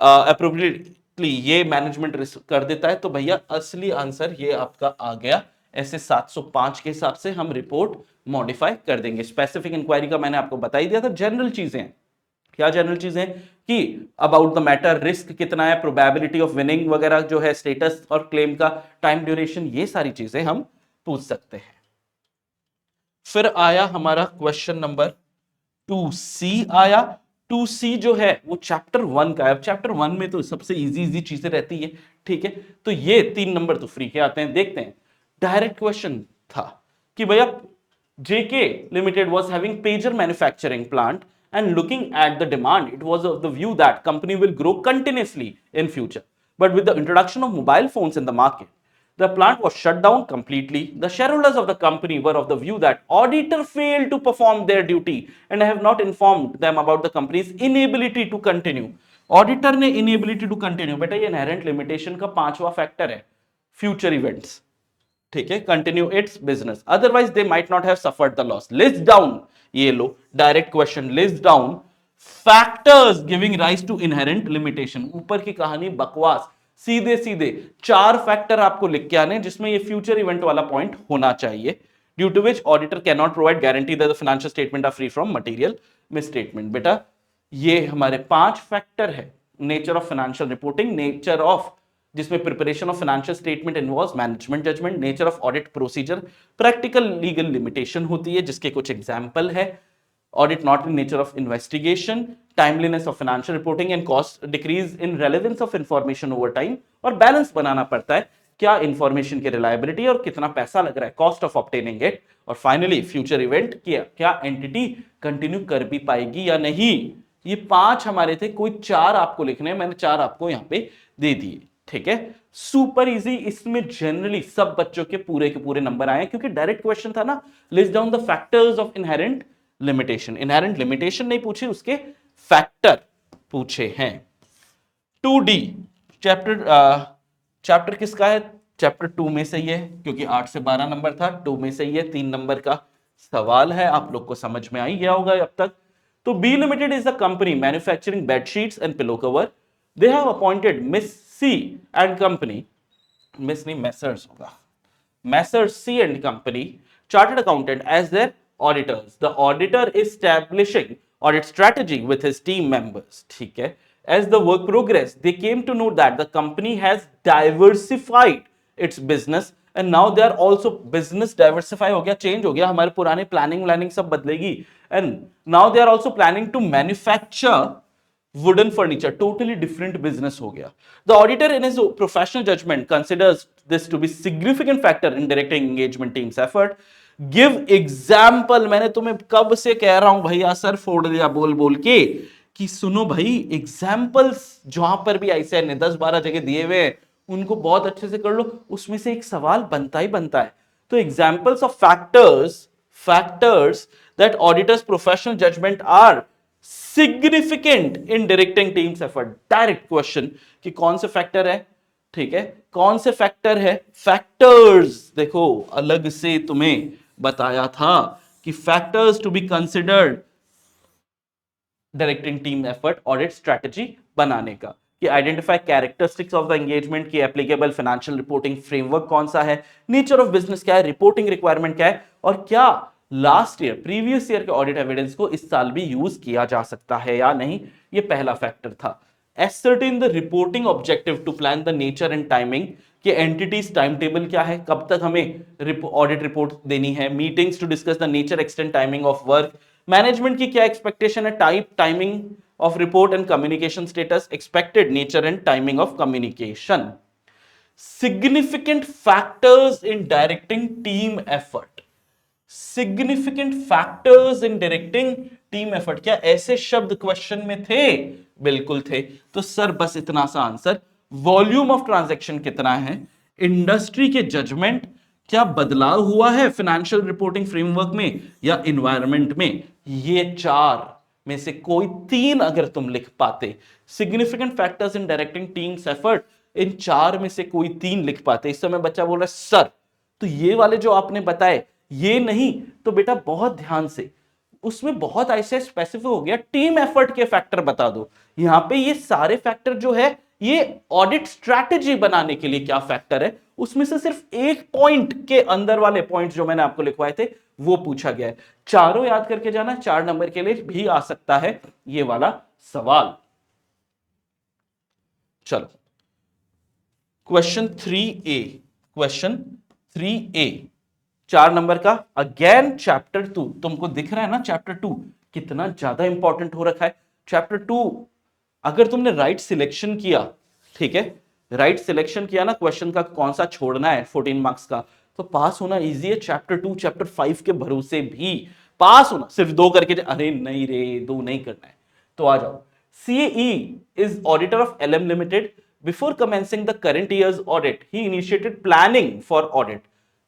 appropriately ये मैनेजमेंट कर देता है, तो भैया असली आंसर ये आपका आ गया। ऐसे 705 के हिसाब से हम रिपोर्ट मॉडिफाई कर देंगे। स्पेसिफिक इंक्वायरी का मैंने आपको बता ही दिया था। जनरल चीजें, क्या जनरल चीजें कि अबाउट द मैटर, रिस्क कितना है, प्रोबेबिलिटी ऑफ विनिंग वगैरह जो है, स्टेटस और क्लेम का टाइम ड्यूरेशन, ये सारी चीजें हम पूछ सकते हैं। फिर आया हमारा क्वेश्चन नंबर 2C आया। 2C जो है वो चैप्टर 1 का है। अब चैप्टर 1 में तो सबसे इजी चीजें रहती है, ठीक है, तो ये 3 नंबर तो फ्री के आते हैं। देखते हैं, डायरेक्ट क्वेश्चन था कि भैया JK Limited was having pager manufacturing plant and looking at the demand, it was of the view that company will grow continuously in future. But with the introduction of mobile phones in the market, the plant was shut down completely. The shareholders of the company were of the view that auditor failed to perform their duty and have not informed them about the company's inability to continue. Auditor ने inability to continue, बेटा ये inherent limitation का 5वां factor है, future events, ठीक है, continue its business, otherwise they might not have suffered the loss. List down, ये लो direct question, list down factors giving rise to inherent limitation. ऊपर की कहानी बकवास, सीधे सीधे 4 फैक्टर आपको लिख के आने, जिसमें ये फ्यूचर इवेंट वाला पॉइंट होना चाहिए। Due to which auditor can not provide guarantee that the financial statement are free from material misstatement. बेटा ये हमारे 5 फैक्टर है। Nature of financial reporting, nature of जिसमें preparation of financial statement involves management judgement, nature of audit procedure, practical legal limitation होती है जिसके कुछ example है, audit not in nature of investigation, timeliness of financial reporting and cost decrease in relevance of information over time, और balance बनाना पड़ता है क्या information की रिलायबिलिटी और कितना पैसा लग रहा है, कॉस्ट ऑफ ऑब्टेनिंग इट, और फाइनली फ्यूचर इवेंट क्या एंटिटी कंटिन्यू कर भी पाएगी या नहीं। ये 5 हमारे थे, कोई 4 आपको लिखने हैं, मैंने 4 आपको यहां पे दे दिए, ठीक है, सुपर इजी। इसमें जनरली सब बच्चों के पूरे नंबर आए क्योंकि डायरेक्ट क्वेश्चन था ना। List down the factors of inherent limitation, inherent limitation नहीं पूछे, उसके फैक्टर पूछे हैं। 2D चैप्टर किसका है? चैप्टर 2 में से ही है क्योंकि 8 से 12 नंबर था, 2 में से ही है, 3 नंबर का सवाल है, आप लोग को समझ में आ ही गया होगा अब तक। तो B Limited is the company manufacturing bed sheets and pillow cover. They have appointed Miss C and Company, Miss नहीं Messrs होगा, Messrs C and Company chartered accountant as their auditors. The auditor is establishing audit strategy with his team members. ठीक है, as the work progressed, they came to know that the company has diversified its business and now they are also business diversify हो गया, change हो गया, हमारे पुराने planning सब बदलेगी, and now they are also planning to manufacture wooden furniture, totally different business हो गया। The auditor in his professional judgment considers this to be significant factor in directing engagement team's effort. Give example, मैंने तुम्हें कब से कह रहा हूं भैया, सर फोड़ दिया बोल बोल के कि सुनो भाई, एग्जाम्पल्स जहां पर भी ऐसे ने 10-12 जगह दिए हुए उनको बहुत अच्छे से कर लो, उसमें से एक सवाल बनता ही बनता है। तो examples of factors that auditor's professional judgement are significant in directing team's effort. Direct question कि कौन से फैक्टर है, ठीक है, कौन से फैक्टर है, फैक्टर्स देखो अलग से तुम्हें बताया था कि factors to be considered directing team effort audit strategy बनाने का, कि identify characteristics of the engagement, की एप्लीकेबल फाइनेंशियल रिपोर्टिंग फ्रेमवर्क कौन सा है, नेचर ऑफ बिजनेस क्या है, रिपोर्टिंग रिक्वायरमेंट क्या है, और क्या लास्ट ईयर प्रीवियस ईयर के ऑडिट एविडेंस को इस साल भी यूज किया जा सकता है या नहीं, ये पहला फैक्टर था। Ascertain the reporting objective to plan the nature and timing, कि एंटिटीज टाइम टेबल क्या है, कब तक हमें ऑडिट रिपोर्ट देनी है, meetings to discuss the nature extent timing of work, management की क्या एक्सपेक्टेशन है, type timing of report and communication status, expected nature and timing of communication. Significant factors in directing team effort. Significant factors in directing team effort, क्या ऐसे शब्द question में थे बिल्कुल थे। तो सर बस इतना सा आंसर, वॉल्यूम ऑफ ट्रांजैक्शन कितना है, इंडस्ट्री के जजमेंट, क्या बदलाव हुआ है फाइनेंशियल रिपोर्टिंग फ्रेमवर्क में या इन्वायरमेंट में, ये चार में से कोई तीन अगर तुम लिख पाते, significant factors in directing team's effort, इन चार में से कोई तीन लिख पाते। इस समय बच्चा बोल रहा है सर तो ये वाले जो आपने बताए ये नहीं, तो बेटा बहुत ध्यान से, उसमें बहुत ऐसे स्पेसिफिक हो गया, टीम एफर्ट के फैक्टर बता दो। यहां पे ये सारे फैक्टर जो है ये ऑडिट स्ट्रैटेजी बनाने के लिए क्या फैक्टर है, उसमें से सिर्फ एक पॉइंट के अंदर वाले पॉइंट जो मैंने आपको लिखवाए थे वो पूछा गया है। चारों याद करके जाना, 4 नंबर के लिए भी आ सकता है ये वाला सवाल। चलो question 3A, question 3A 4 number का, अगेन चैप्टर 2। तुमको दिख रहा है ना चैप्टर 2 कितना ज्यादा इंपॉर्टेंट हो रखा है। चैप्टर 2 अगर तुमने राइट सिलेक्शन किया, ठीक है, राइट सिलेक्शन किया ना क्वेश्चन का कौन सा छोड़ना है 14 मार्क्स का, तो पास होना इजी है। चैप्टर 2 चैप्टर 5 के भरोसे भी पास होना, सिर्फ 2 करके अरे नहीं रे 2 नहीं करना है। तो आ जाओ, CAE is auditor of LM Limited. Before commencing the current year's audit, he initiated planning for audit.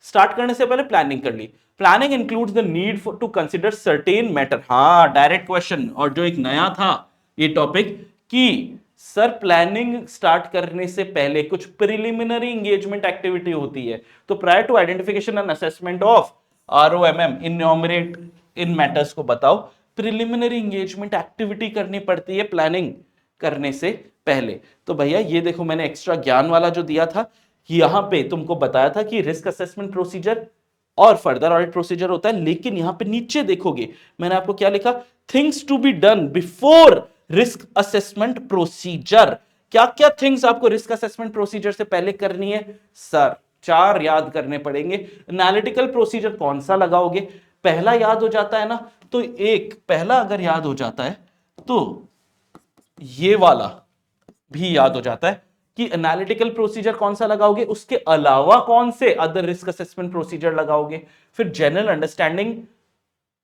Start करने से पहले प्लानिंग कर ली। Planning includes the need for to consider certain matter. हाँ डायरेक्ट क्वेश्चन, और जो एक नया था ये टॉपिक कि सर प्लानिंग स्टार्ट करने से पहले कुछ प्रिलिमिनरी एंगेजमेंट एक्टिविटी होती है, तो prior to identification and assessment of ROMM enumerate इन मैटर्स को बताओ। प्रिलिमिनरी एंगेजमेंट एक्टिविटी करनी पड़ती है प्लानिंग करने से पहले। तो भैया ये देखो मैंने एक्स्ट्रा ज्ञान वाला जो दिया था कि यहां पे तुमको बताया था कि रिस्क असेसमेंट प्रोसीजर और फर्दर ऑडिट प्रोसीजर होता है, लेकिन यहां पे नीचे देखोगे मैंने आपको क्या लिखा, things to be done before risk assessment procedure. क्या क्या थिंग्स आपको रिस्क असेसमेंट प्रोसीजर से पहले करनी है सर, 4 याद करने पड़ेंगे। एनालिटिकल प्रोसीजर कौन सा लगाओगे, पहला याद हो जाता है ना, तो एक पहला अगर याद हो जाता है तो ये वाला भी याद हो जाता है कि एनालिटिकल प्रोसीजर कौन सा लगाओगे, उसके अलावा कौन से अदर रिस्क असेसमेंट प्रोसीजर लगाओगे। फिर general understanding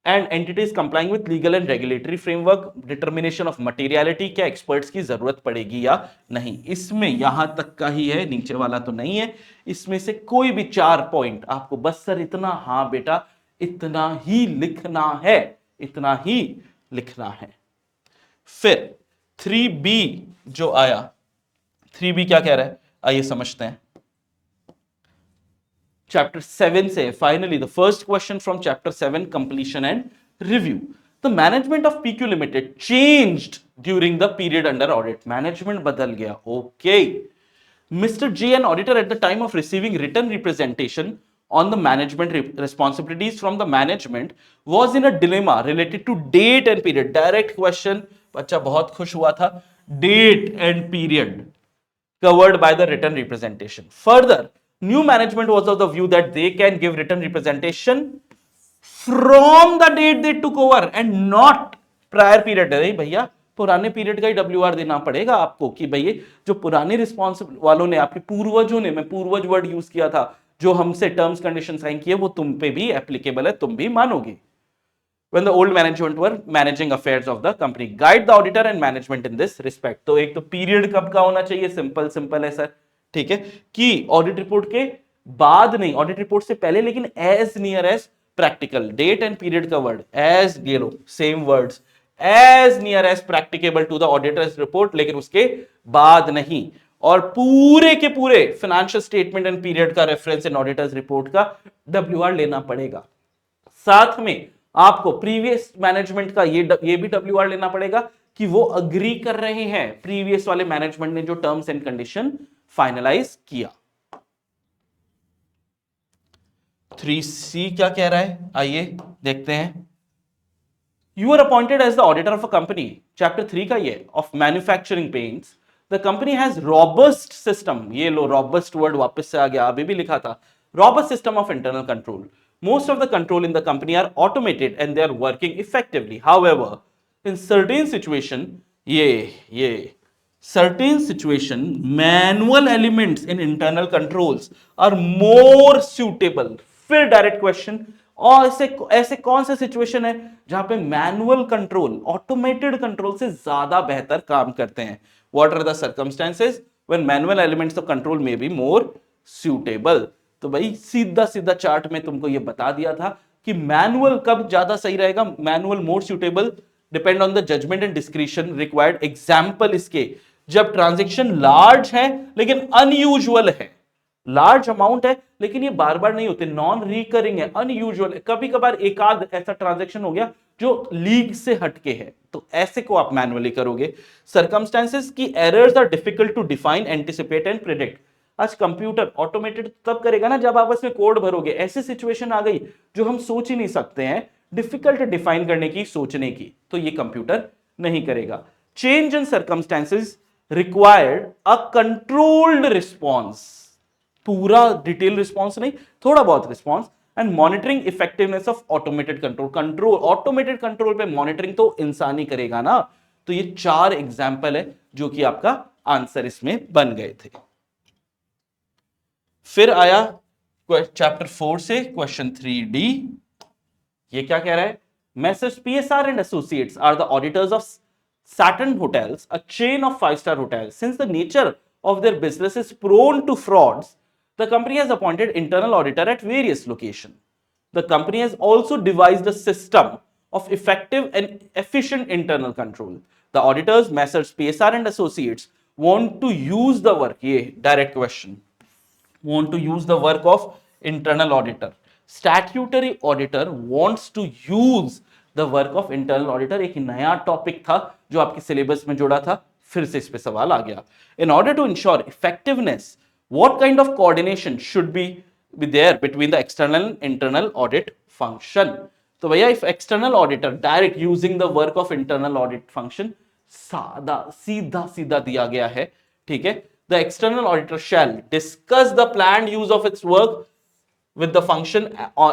and entities complying with legal and regulatory framework, determination of materiality, क्या एक्सपर्ट्स की जरूरत पड़ेगी या नहीं। इसमें यहां तक का ही है, नीचे वाला तो नहीं है। इसमें से कोई भी 4 पॉइंट आपको बस सर इतना, हाँ बेटा इतना ही लिखना है, इतना ही लिखना है। फिर 3B जो आया, 3B क्या कह रहा है आइए समझते हैं। चैप्टर 7 से finally the first question from chapter 7, completion and review. The management of PQ limited changed during the period under audit. Management बदल गया, okay. Mr. G, an auditor at the time of receiving written representation on the management responsibilities from the management, was in a dilemma related to date and period. Direct question, बच्चा बहुत खुश हुआ था, date and period covered by the written representation. Further, new management was of the view that they can give written representation from the date they took over and not prior period. अरे भैया पुराने period का ही WR देना पड़ेगा आपको कि भैया जो पुराने रिस्पॉन्स वालों ने, आपके पूर्वजों ने, मैं पूर्वज वर्ड यूज किया था, जो हमसे टर्म्स कंडीशन साइन किए वो तुम पे भी एप्लीकेबल है, तुम भी मानोगे। When the old management were managing affairs of the company, guide the auditor and management in this respect. तो एक तो पीरियड कब का होना चाहिए, सिंपल सिंपल है सर, ठीक है, कि ऑडिट रिपोर्ट के बाद नहीं, ऑडिट रिपोर्ट से पहले, लेकिन as near as practical. Date end period का वर्ड एज, ये लो same words, as near as practicable to the auditors report, लेकिन उसके बाद नहीं। और पूरे के पूरे फाइनेंशियल स्टेटमेंट एंड पीरियड का रेफरेंस इन ऑडिटर्स रिपोर्ट का WR लेना पड़ेगा। साथ में आपको प्रीवियस मैनेजमेंट का ये भी WR लेना पड़ेगा कि वो अग्री कर रहे हैं प्रीवियस वाले मैनेजमेंट ने जो टर्म्स एंड कंडीशन फाइनलाइज किया। 3C क्या कह रहा है आइए देखते हैं। You are appointed as the auditor of a company. Chapter 3 का ये of manufacturing paints. The company has robust system. ये लो robust word वापस से आ गया, अभी भी लिखा था robust system of internal control. Most of the control in the company are automated and they are working effectively. However, in certain situation, certain situation, manual elements in internal controls are more suitable. फिर direct question, और ऐसे ऐसे कौन से situation है जहां पे manual control automated control से ज्यादा बेहतर काम करते हैं? What are the circumstances when manual elements of control may be more suitable? तो भाई सीधा सीधा चार्ट में तुमको ये बता दिया था कि मैनुअल कब ज्यादा सही रहेगा, manual more suitable, depend on the judgement and discretion required. Example इसके, जब ट्रांजेक्शन लार्ज है लेकिन अनयूजुअल है, लार्ज अमाउंट है लेकिन ये बार बार नहीं होते, नॉन रिकरिंग है, अनयूजुअल है, कभी कभार एक आध ऐसा ट्रांजैक्शन हो गया जो लीग से हटके है, तो ऐसे को आप मैनुअली करोगे। सर्कमस्टेंसेस की errors are difficult to define, anticipate and predict. आज कंप्यूटर ऑटोमेटेड तब करेगा ना जब आप उसमें कोड भरोगे, ऐसी सिचुएशन आ गई जो हम सोच ही नहीं सकते हैं, डिफिकल्ट डिफाइन करने की, सोचने की, तो ये कंप्यूटर नहीं करेगा। Change in circumstances required a controlled response, पूरा डिटेल रिस्पॉन्स नहीं, थोड़ा बहुत response, and monitoring effectiveness of automated control. Control, automated control पे मॉनिटरिंग तो इंसान ही करेगा ना। तो ये 4 एग्जाम्पल है जो कि आपका आंसर इसमें बन गए थे। फिर आया चैप्टर 4 से क्वेश्चन 3D। ये क्या कह रहा है? Messrs PSR and Associates are the auditors of Saturn Hotels, a chain of 5-star hotels. Since the nature of their business is prone to frauds, the company has appointed internal auditor at various locations. The company has also devised a system of effective and efficient internal control. The auditors, Messrs PSR and Associates, want to use the work. ये direct question. Want to use the work of internal auditor. Statutory auditor wants to use the work of internal auditor। एक नया topic था जो आपके syllabus में जोड़ा था, फिर से इस पे सवाल आ गया। In order to ensure effectiveness, what kind of coordination should be there between the external and internal audit function? तो भैया if external auditor direct using the work of internal audit function, सादा सीधा सीधा दिया गया है, ठीक है। The external auditor shall discuss the planned use of its work with the function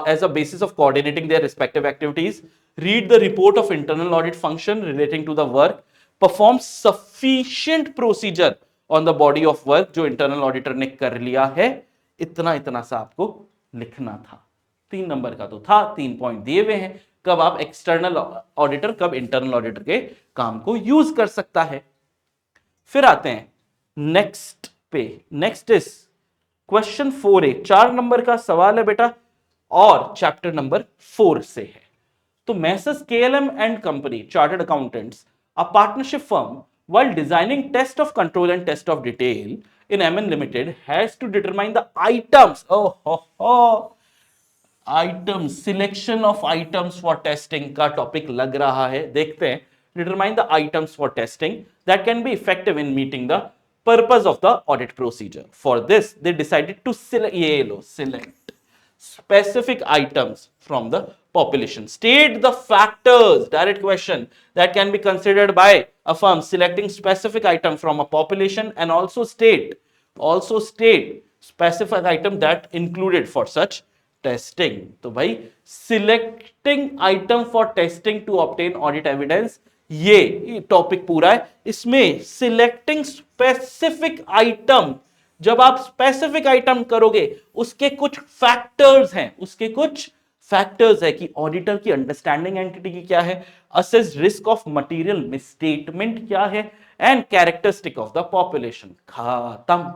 as a basis of coordinating their respective activities, read the report of internal audit function relating to the work, perform sufficient procedure on the body of work जो internal auditor ने कर लिया है। इतना इतना सा आपको लिखना था। 3 नंबर का तो था, 3 पॉइंट दिए हुए हैं, कब आप एक्सटर्नल ऑडिटर कब इंटरनल ऑडिटर के काम को यूज कर सकता है। फिर आते हैं नेक्स्ट पे। Next is question 4A, 4 number का सवाल है बेटा और चैप्टर नंबर 4 से है। तो Messrs KLM and company chartered accountants, a partnership firm, while designing test of control and test of detail in MN Limited has to determine the items, items, selection of items for testing का topic लग रहा है, देखते हैं। Determine the items for testing that can be effective in meeting the purpose of the audit procedure. For this, they decided to select specific items from the population. State the factors, direct question, that can be considered by a firm selecting specific item from a population, and also state specific item that included for such testing. तो भाई selecting item for testing to obtain audit evidence, ये topic पूरा है। इसमें selecting specific item, जब आप specific item करोगे उसके कुछ फैक्टर्स हैं, कि ऑडिटर की अंडरस्टैंडिंग एंटिटी की क्या है, assess risk of material misstatement क्या है, and characteristic of the population. खत्म।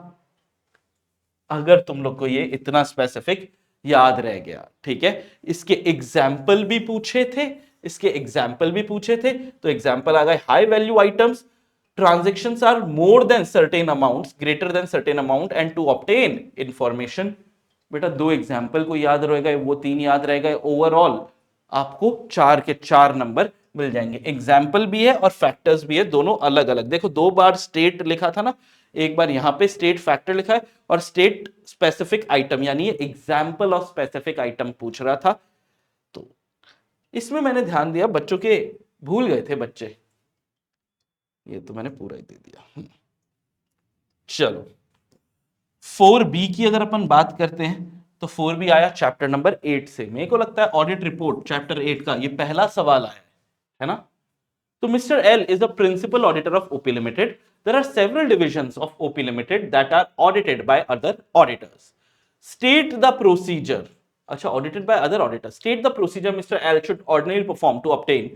अगर तुम लोग को ये इतना स्पेसिफिक याद रह गया, ठीक है। इसके एग्जाम्पल भी पूछे थे, तो एग्जाम्पल आ गए, high value items, transactions are more than certain amounts, greater than certain amount, and to obtain information। बेटा 2 एग्जाम्पल को याद रह गए, वो 3 याद रह गए, ओवरऑल आपको 4 के 4 नंबर मिल जाएंगे। एग्जाम्पल भी है और फैक्टर्स भी है, दोनों अलग अलग। देखो 2 बार स्टेट लिखा था ना, एक बार यहां पे स्टेट फैक्टर लिखा है और स्टेट स्पेसिफिक आइटम, यानी एग्जाम्पल ऑफ स्पेसिफिक आइटम पूछ रहा था। तो इसमें मैंने ध्यान दिया, बच्चों के भूल गए थे बच्चे, ये तो मैंने पूरा ही दे दिया। चलो 4B की अगर अपन बात करते हैं तो 4B आया चैप्टर नंबर 8 से। मेरे को लगता है ऑडिट रिपोर्ट चैप्टर 8 का ये पहला सवाल आया है ना। तो mister L is the principal auditor of OP limited. There are several divisions of OP limited that are audited by other auditors. State the procedure अच्छा, audited by other auditors. State the procedure Mr. L should ordinarily perform to obtain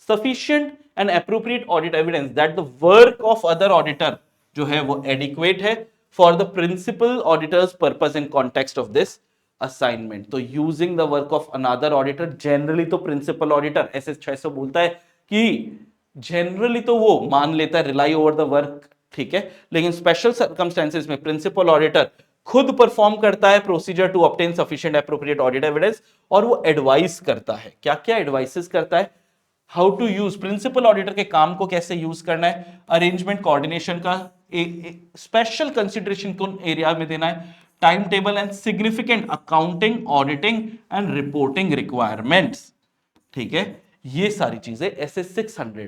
sufficient and appropriate audit evidence that the work of other auditor जो है वो adequate है for the principal auditor's purpose in context of this assignment. तो using the work of another auditor, generally तो principal auditor SS 600 बोलता है कि generally तो वो मान लेता है रिलाई ओवर द वर्क, ठीक है, लेकिन स्पेशल सर्कमस्टेंसेस में प्रिंसिपल ऑडिटर खुद परफॉर्म करता है procedure to obtain sufficient appropriate audit evidence, और वो एडवाइस करता है। क्या क्या एडवाइसेस करता है? How to use, principal auditor के काम को कैसे यूज करना है, अरेंजमेंट कोऑर्डिनेशन का स्पेशल कंसिडरेशन कौन एरिया में देना है, time table and significant accounting auditing and reporting requirements, ठीक है, ये सारी चीजें SS 600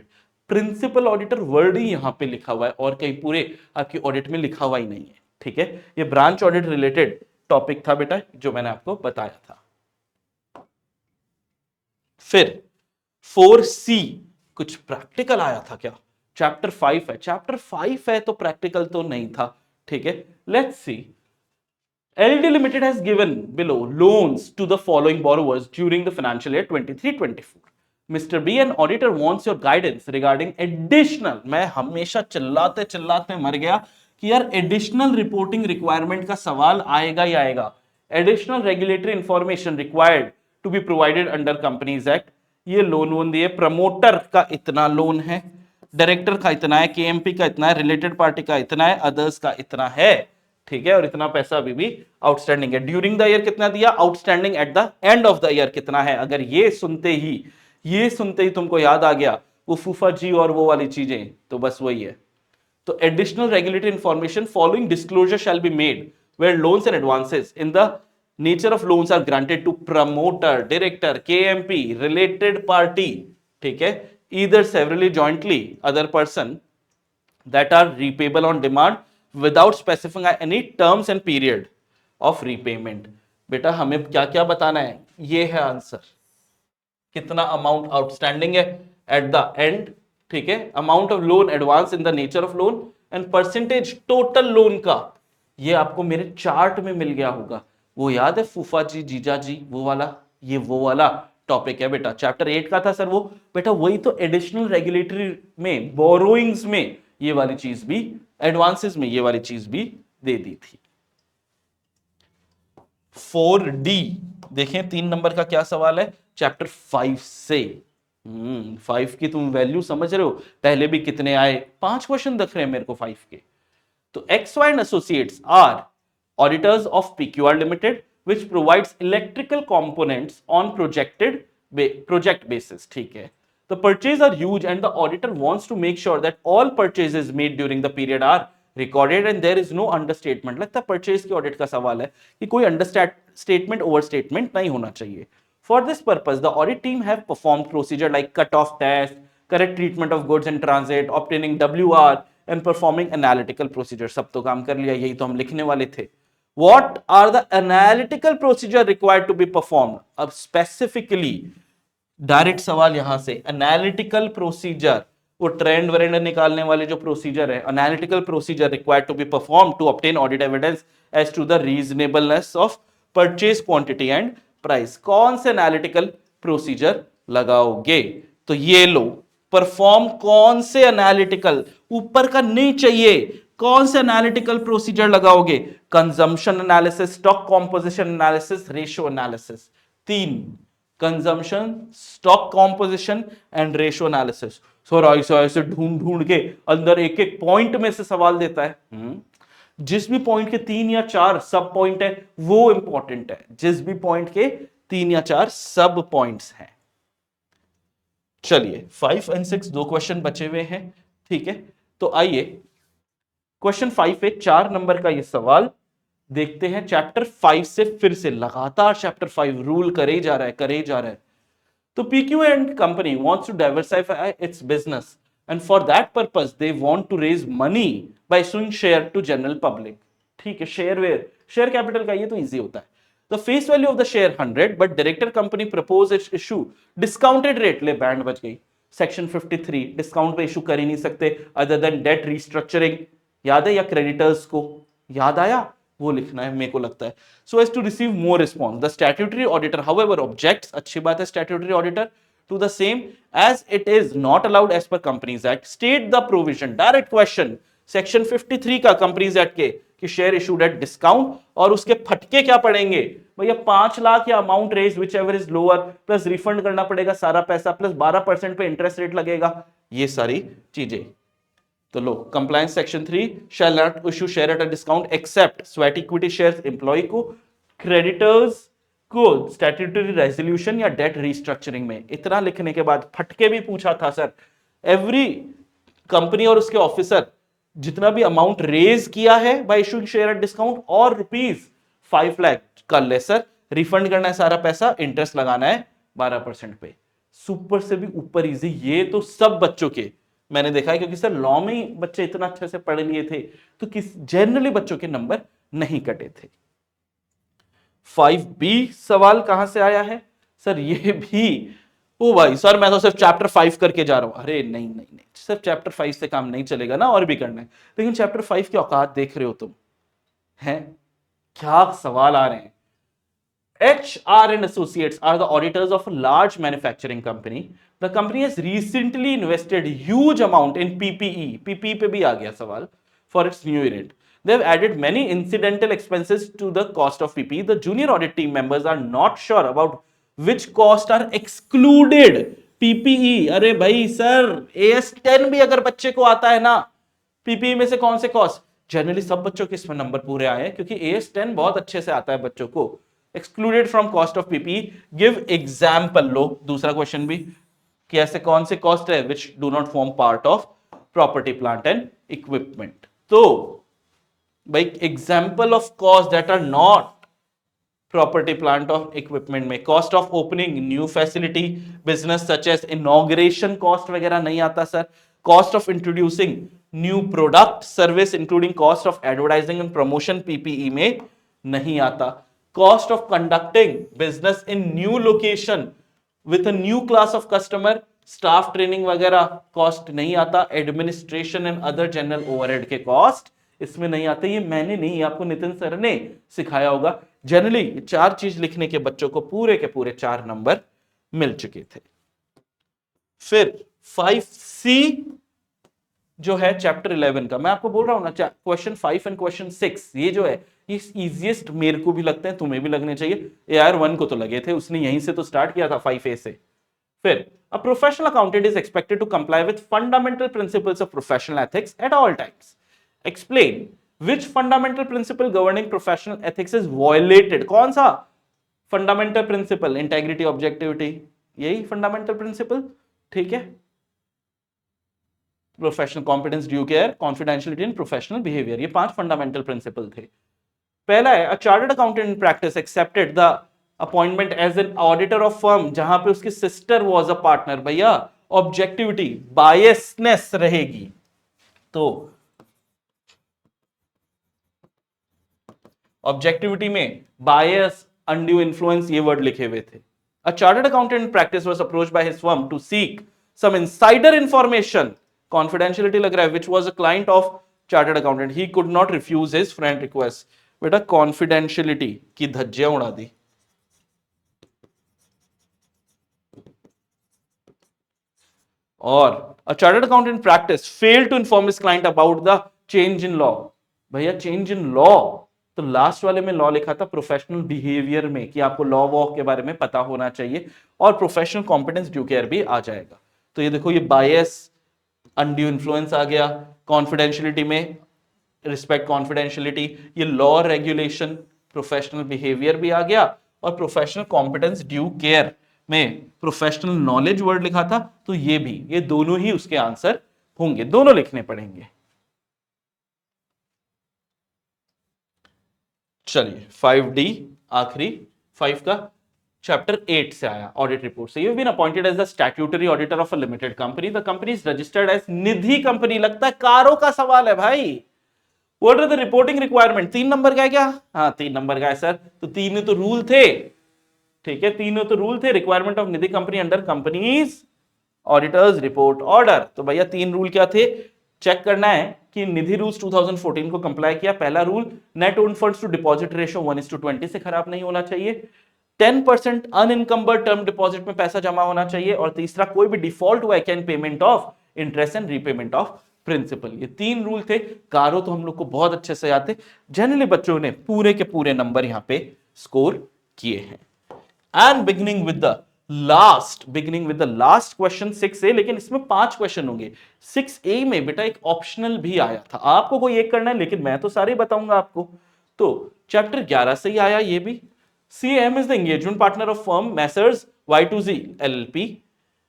प्रिंसिपल ऑडिटर वर्ड ही यहां पे लिखा हुआ है और कहीं पूरे आपकी ऑडिट में लिखा हुआ ही नहीं है, ठीक है। ये ब्रांच ऑडिट रिलेटेड टॉपिक था बेटा जो मैंने आपको बताया था। फिर 4C कुछ प्रैक्टिकल आया था क्या? चैप्टर 5 है, चैप्टर 5 है तो प्रैक्टिकल तो नहीं था, ठीक है। Let's see, LD Limited has given below loans to the following borrowers during the financial year 23-24. Mr. B, an auditor wants your guidance regarding additional, मैं हमेशा चिल्लाते चिल्लाते मर गया कि यार एडिशनल रिपोर्टिंग रिक्वायरमेंट का सवाल आएगा ही आएगा। Additional regulatory information required to be provided under companies act, ये लोन वोन दिए, प्रमोटर का इतना लोन है, डायरेक्टर का इतना है, केएमपी का इतना है, रिलेटेड पार्टी का इतना है, अदर्स का इतना है, ठीक है, और इतना पैसा अभी भी आउटस्टैंडिंग है। ड्यूरिंग द ईयर कितना दिया, outstanding at the end of the year कितना है। अगर ये सुनते ही तुमको याद आ गया वो फूफा जी और वो वाली चीजें, तो बस वही है। तो additional regulatory information following disclosure shall be made where loans and advances in the nature of loans are granted to promoter, director, KMP, related party, ठीक है, either severally jointly other person that are repayable on demand without specifying any terms and period of repayment। बेटा हमें क्या क्या बताना है, ये है आंसर, कितना अमाउंट आउटस्टैंडिंग है एट द एंड, ठीक है, amount of loan, advance in the nature of loan and percentage total loan का। ये आपको मेरे चार्ट में मिल गया होगा, वो याद है फूफा जी, जीजा जी, वो वाला, ये वो वाला टॉपिक है बेटा, चैप्टर 8 का था सर वो। बेटा वही तो एडिशनल रेगुलेटरी में, बोरोइंग्स में ये वाली चीज भी, एडवांसेस में ये वाली चीज भी दे दी थी। 4D देखें, 3 नंबर का क्या सवाल है चैप्टर 5 से। 5 की तुम वैल्यू समझ रहे हो, पहले भी कितने आए, 5 क्वेश्चन दिख रहे हैं मेरे को 5 के। तो XY and associates are auditors of PQR limited which provides electrical components on project basis, ठीक है। The purchases are huge and the auditor wants to make sure that all purchases made during the period are recorded and there is no understatement। लगता है purchase के audit का सवाल है कि कोई अंडरस्टेटमेंट ओवरस्टेटमेंट नहीं होना चाहिए। For this purpose, the audit team have performed procedure like cut-off test, correct treatment of goods in transit, obtaining WR and performing analytical procedure। सब तो काम कर लिया, यही तो हम लिखने वाले थे। What are the analytical procedure required to be performed? अब specifically डायरेक्ट सवाल यहां से, एनालिटिकल प्रोसीजर, वो ट्रेंड वरेंड निकालने वाले जो प्रोसीजर है, analytical procedure required to be perform to obtain audit evidence as to the reasonableness of purchase quantity and price. कौन से एनालिटिकल प्रोसीजर लगाओगे? तो ये लो, परफॉर्म कौन से एनालिटिकल, ऊपर का नहीं चाहिए, कौन से एनालिटिकल प्रोसीजर लगाओगे? Consumption analysis, stock composition analysis, ratio analysis. 3, consumption, stock composition and ratio analysis. Sir ऐसा ऐसे ढूंढ ढूंढ के अंदर एक एक पॉइंट में से सवाल देता है। जिस भी पॉइंट के 3 या 4 सब पॉइंट है वो इंपॉर्टेंट है, जिस भी पॉइंट के 3 या 4 सब पॉइंट्स हैं। चलिए 5 और 6 दो क्वेश्चन बचे हुए हैं, ठीक है। तो आइए क्वेश्चन 5 है, 4 नंबर का ये सवाल देखते हैं। चैप्टर 5 से फिर से लगातार चैप्टर 5 रूल करे जा रहा है। तो PQ and company wants to diversify its business and for that purpose they want to raise money by issuing share to general public। ठीक है, शेयर कैपिटल का ये तो इजी होता है। The face value of the share 100 but director company propose its issue discounted rate, ले band बच गई, सेक्शन 53 डिस्काउंट पे इशू कर ही नहीं सकते अदर देन डेट रिस्ट्रक्चरिंग। याद है या क्रेडिटर्स को याद आया वो लिखना है मेरे को लगता है। So as to receive more response the statutory auditor however objects, अच्छी बात है, statutory auditor to the same as it is not allowed as per companies act state the provision. Direct question section 53 का companies act के कि share issued at discount, और उसके फटके क्या पड़ेंगे भैया, 5 लाख या amount raised whichever is lower, plus refund करना पड़ेगा सारा पैसा, प्लस 12% पे इंटरेस्ट रेट लगेगा, ये सारी चीजें। तो लो, compliance section 3 shall not issue share at a discount except sweat equity shares employ को, क्रेडिटर्स को स्टैट्यूटरी रेजोल्यूशन या डेट रिस्ट्रक्चरिंग में। इतना लिखने के बाद फटके भी पूछा था सर, एवरी कंपनी और उसके ऑफिसर जितना भी अमाउंट रेज किया है bye issuing share at discount और ₹5 लाख का लेसर, रिफंड करना है सारा पैसा, इंटरेस्ट लगाना है 12% पे। सुपर से भी ऊपर इजी, ये तो सब बच्चों के मैंने देखा है, क्योंकि सर लॉ में ही बच्चे इतना अच्छे से पढ़ लिए थे तो किस जनरली बच्चों के नंबर नहीं कटे थे। 5B सवाल कहां से आया है सर, ये भी, ओ भाई सर मैं तो सिर्फ चैप्टर 5 करके जा रहा हूं। अरे नहीं नहीं नहीं, सिर्फ चैप्टर 5 से काम नहीं चलेगा ना, और भी करना है। लेकिन चैप्टर 5 की औकात देख रहे हो तुम, हैं क्या सवाल आ रहे हैं। HR and Associates are the auditors of a large manufacturing company. The company has recently invested huge amount in PPE. PPE पे भी आ गया सवाल for its new unit. They have added many incidental expenses to the cost of PPE. The junior audit team members are not sure about which costs are excluded. PPE, अरे भाई sir AS10 भी अगर बच्चे को आता है ना, PPE में से कौन से कॉस्ट, जनरली सब बच्चों के इसमें नंबर पूरे आए हैं क्योंकि AS10 बहुत अच्छे से आता है बच्चों को। Excluded from cost of PPE, give example. लो दूसरा क्वेश्चन भी कि ऐसे कौन से कॉस्ट है which do not form part of property plant and equipment. तो भाई example of cost that are not property plant of equipment में, cost of opening new facility business such as inauguration cost वगैरह नहीं आता sir. Cost of introducing new product service including cost of advertising and promotion PPE में नहीं आता। Cost of conducting business in new location with a new class of customer, staff training वगैरह cost नहीं आता। Administration and other general overhead के cost इसमें नहीं आते। ये मैंने नहीं, आपको नितिन सर ने सिखाया होगा। जनरली 4 चीज लिखने के बच्चों को पूरे के पूरे 4 नंबर मिल चुके थे। फिर 5C जो है चैप्टर 11 का, मैं आपको बोल रहा हूं ना, क्वेश्चन 5 एंड क्वेश्चन 6 ये जो है ये इजीएस्ट मेरे को भी लगते हैं, तुम्हें भी लगने चाहिए। AR1 को तो लगे थे, उसने यहीं से तो स्टार्ट किया था 5A से। फिर a professional accountant is expected to comply with fundamental principles of professional ethics at all times. Explain which fundamental principle governing professional ethics is violated. कौन सा fundamental principle? Integrity, objectivity, यही fundamental principle, ठीक है। Professional competence, due care, confidentiality and professional behaviour, ये 5 fundamental principle थे। पहला है a chartered accountant in practice accepted the appointment as an auditor of firm जहां पे उसकी सिस्टर वाज अ पार्टनर। भैया ऑब्जेक्टिविटी, बायसनेस रहेगी। तो ऑब्जेक्टिविटी में बायस, अनड्यू इन्फ्लुएंस, ये वर्ड लिखे हुए थे। A chartered accountant in practice was approached by his firm to seek some insider information, confidentiality लग रहा है, which was a client of chartered accountant. He could not refuse his friend request. बेटा confidentiality की धज्जियां उड़ा दी। और a chartered accountant in practice failed to inform his client about the change in law. भैया change in law, तो last वाले में law लिखा था प्रोफेशनल बिहेवियर में कि आपको लॉ वॉ के बारे में पता होना चाहिए, और प्रोफेशनल कॉम्पिटेंस, ड्यू केयर भी आ जाएगा। तो ये देखो, ये बायस, अनड्यू इन्फ्लुएंस आ गया, कॉन्फिडेंशियलिटी में रिस्पेक्ट कॉन्फिडेंशियलिटी, ये लॉ रेगुलेशन, प्रोफेशनल बिहेवियर भी आ गया, और प्रोफेशनल कॉम्पिटेंस, ड्यू केयर में प्रोफेशनल नॉलेज वर्ड लिखा था। तो ये भी, ये दोनों ही उसके आंसर होंगे, दोनों लिखने पड़ेंगे। चलिए 5D आखिरी 5 का चैप्टर 8 से आया, ऑडिट रिपोर्ट से। You've been appointed as the statutory auditor of a limited company. The company is registered as Nidhi company. लगता है कारों का सवाल है भाई। What are the reporting requirement? 3 number का है क्या? हाँ 3 नंबर का है सर। तो 3 तो रूल थे, ठीक है, 3 तो रूल थे। Requirement of Nidhi company under companies auditors report order. तो भैया 3 रूल क्या थे? चेक करना है कि निधि रूल्स 2014 को कंप्लाई किया। पहला rule, net owned funds to deposit ratio 1:20 से खराब नहीं होना चाहिए। 10% अनइनकम्बर्ड टर्म डिपॉजिट में पैसा जमा होना चाहिए। और तीसरा, कोई भी डिफॉल्ट हुआ can payment of interest and repayment of principal. ये 3 रूल थे। कारो तो हम लोग को बहुत अच्छे से याद थे। जनरली बच्चों ने पूरे के पूरे नंबर यहां पे स्कोर किए हैं। And beginning with the last question 6A, लेकिन इसमें 5 क्वेश्चन होंगे। 6A में बेटा एक ऑप्शनल भी आया था, आपको कोई एक करना है, लेकिन मैं तो सारे बताऊंगा आपको। तो चैप्टर 11 से ही आया ये भी। CAM is the engagement partner of firm Messrs Y2Z LLP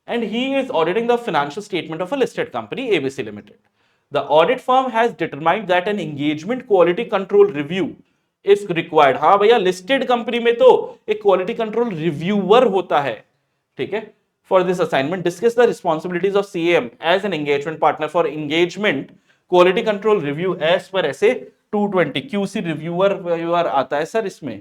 and he is auditing the financial statement of a listed company ABC Limited. The audit firm has determined that an engagement quality control review is required. हाँ भैया, listed company में तो एक quality control reviewer होता है, ठीक है। For this assignment, discuss the responsibilities of CAM as an engagement partner for engagement quality control review as per SA 220। QC reviewer आता है सर इसमें।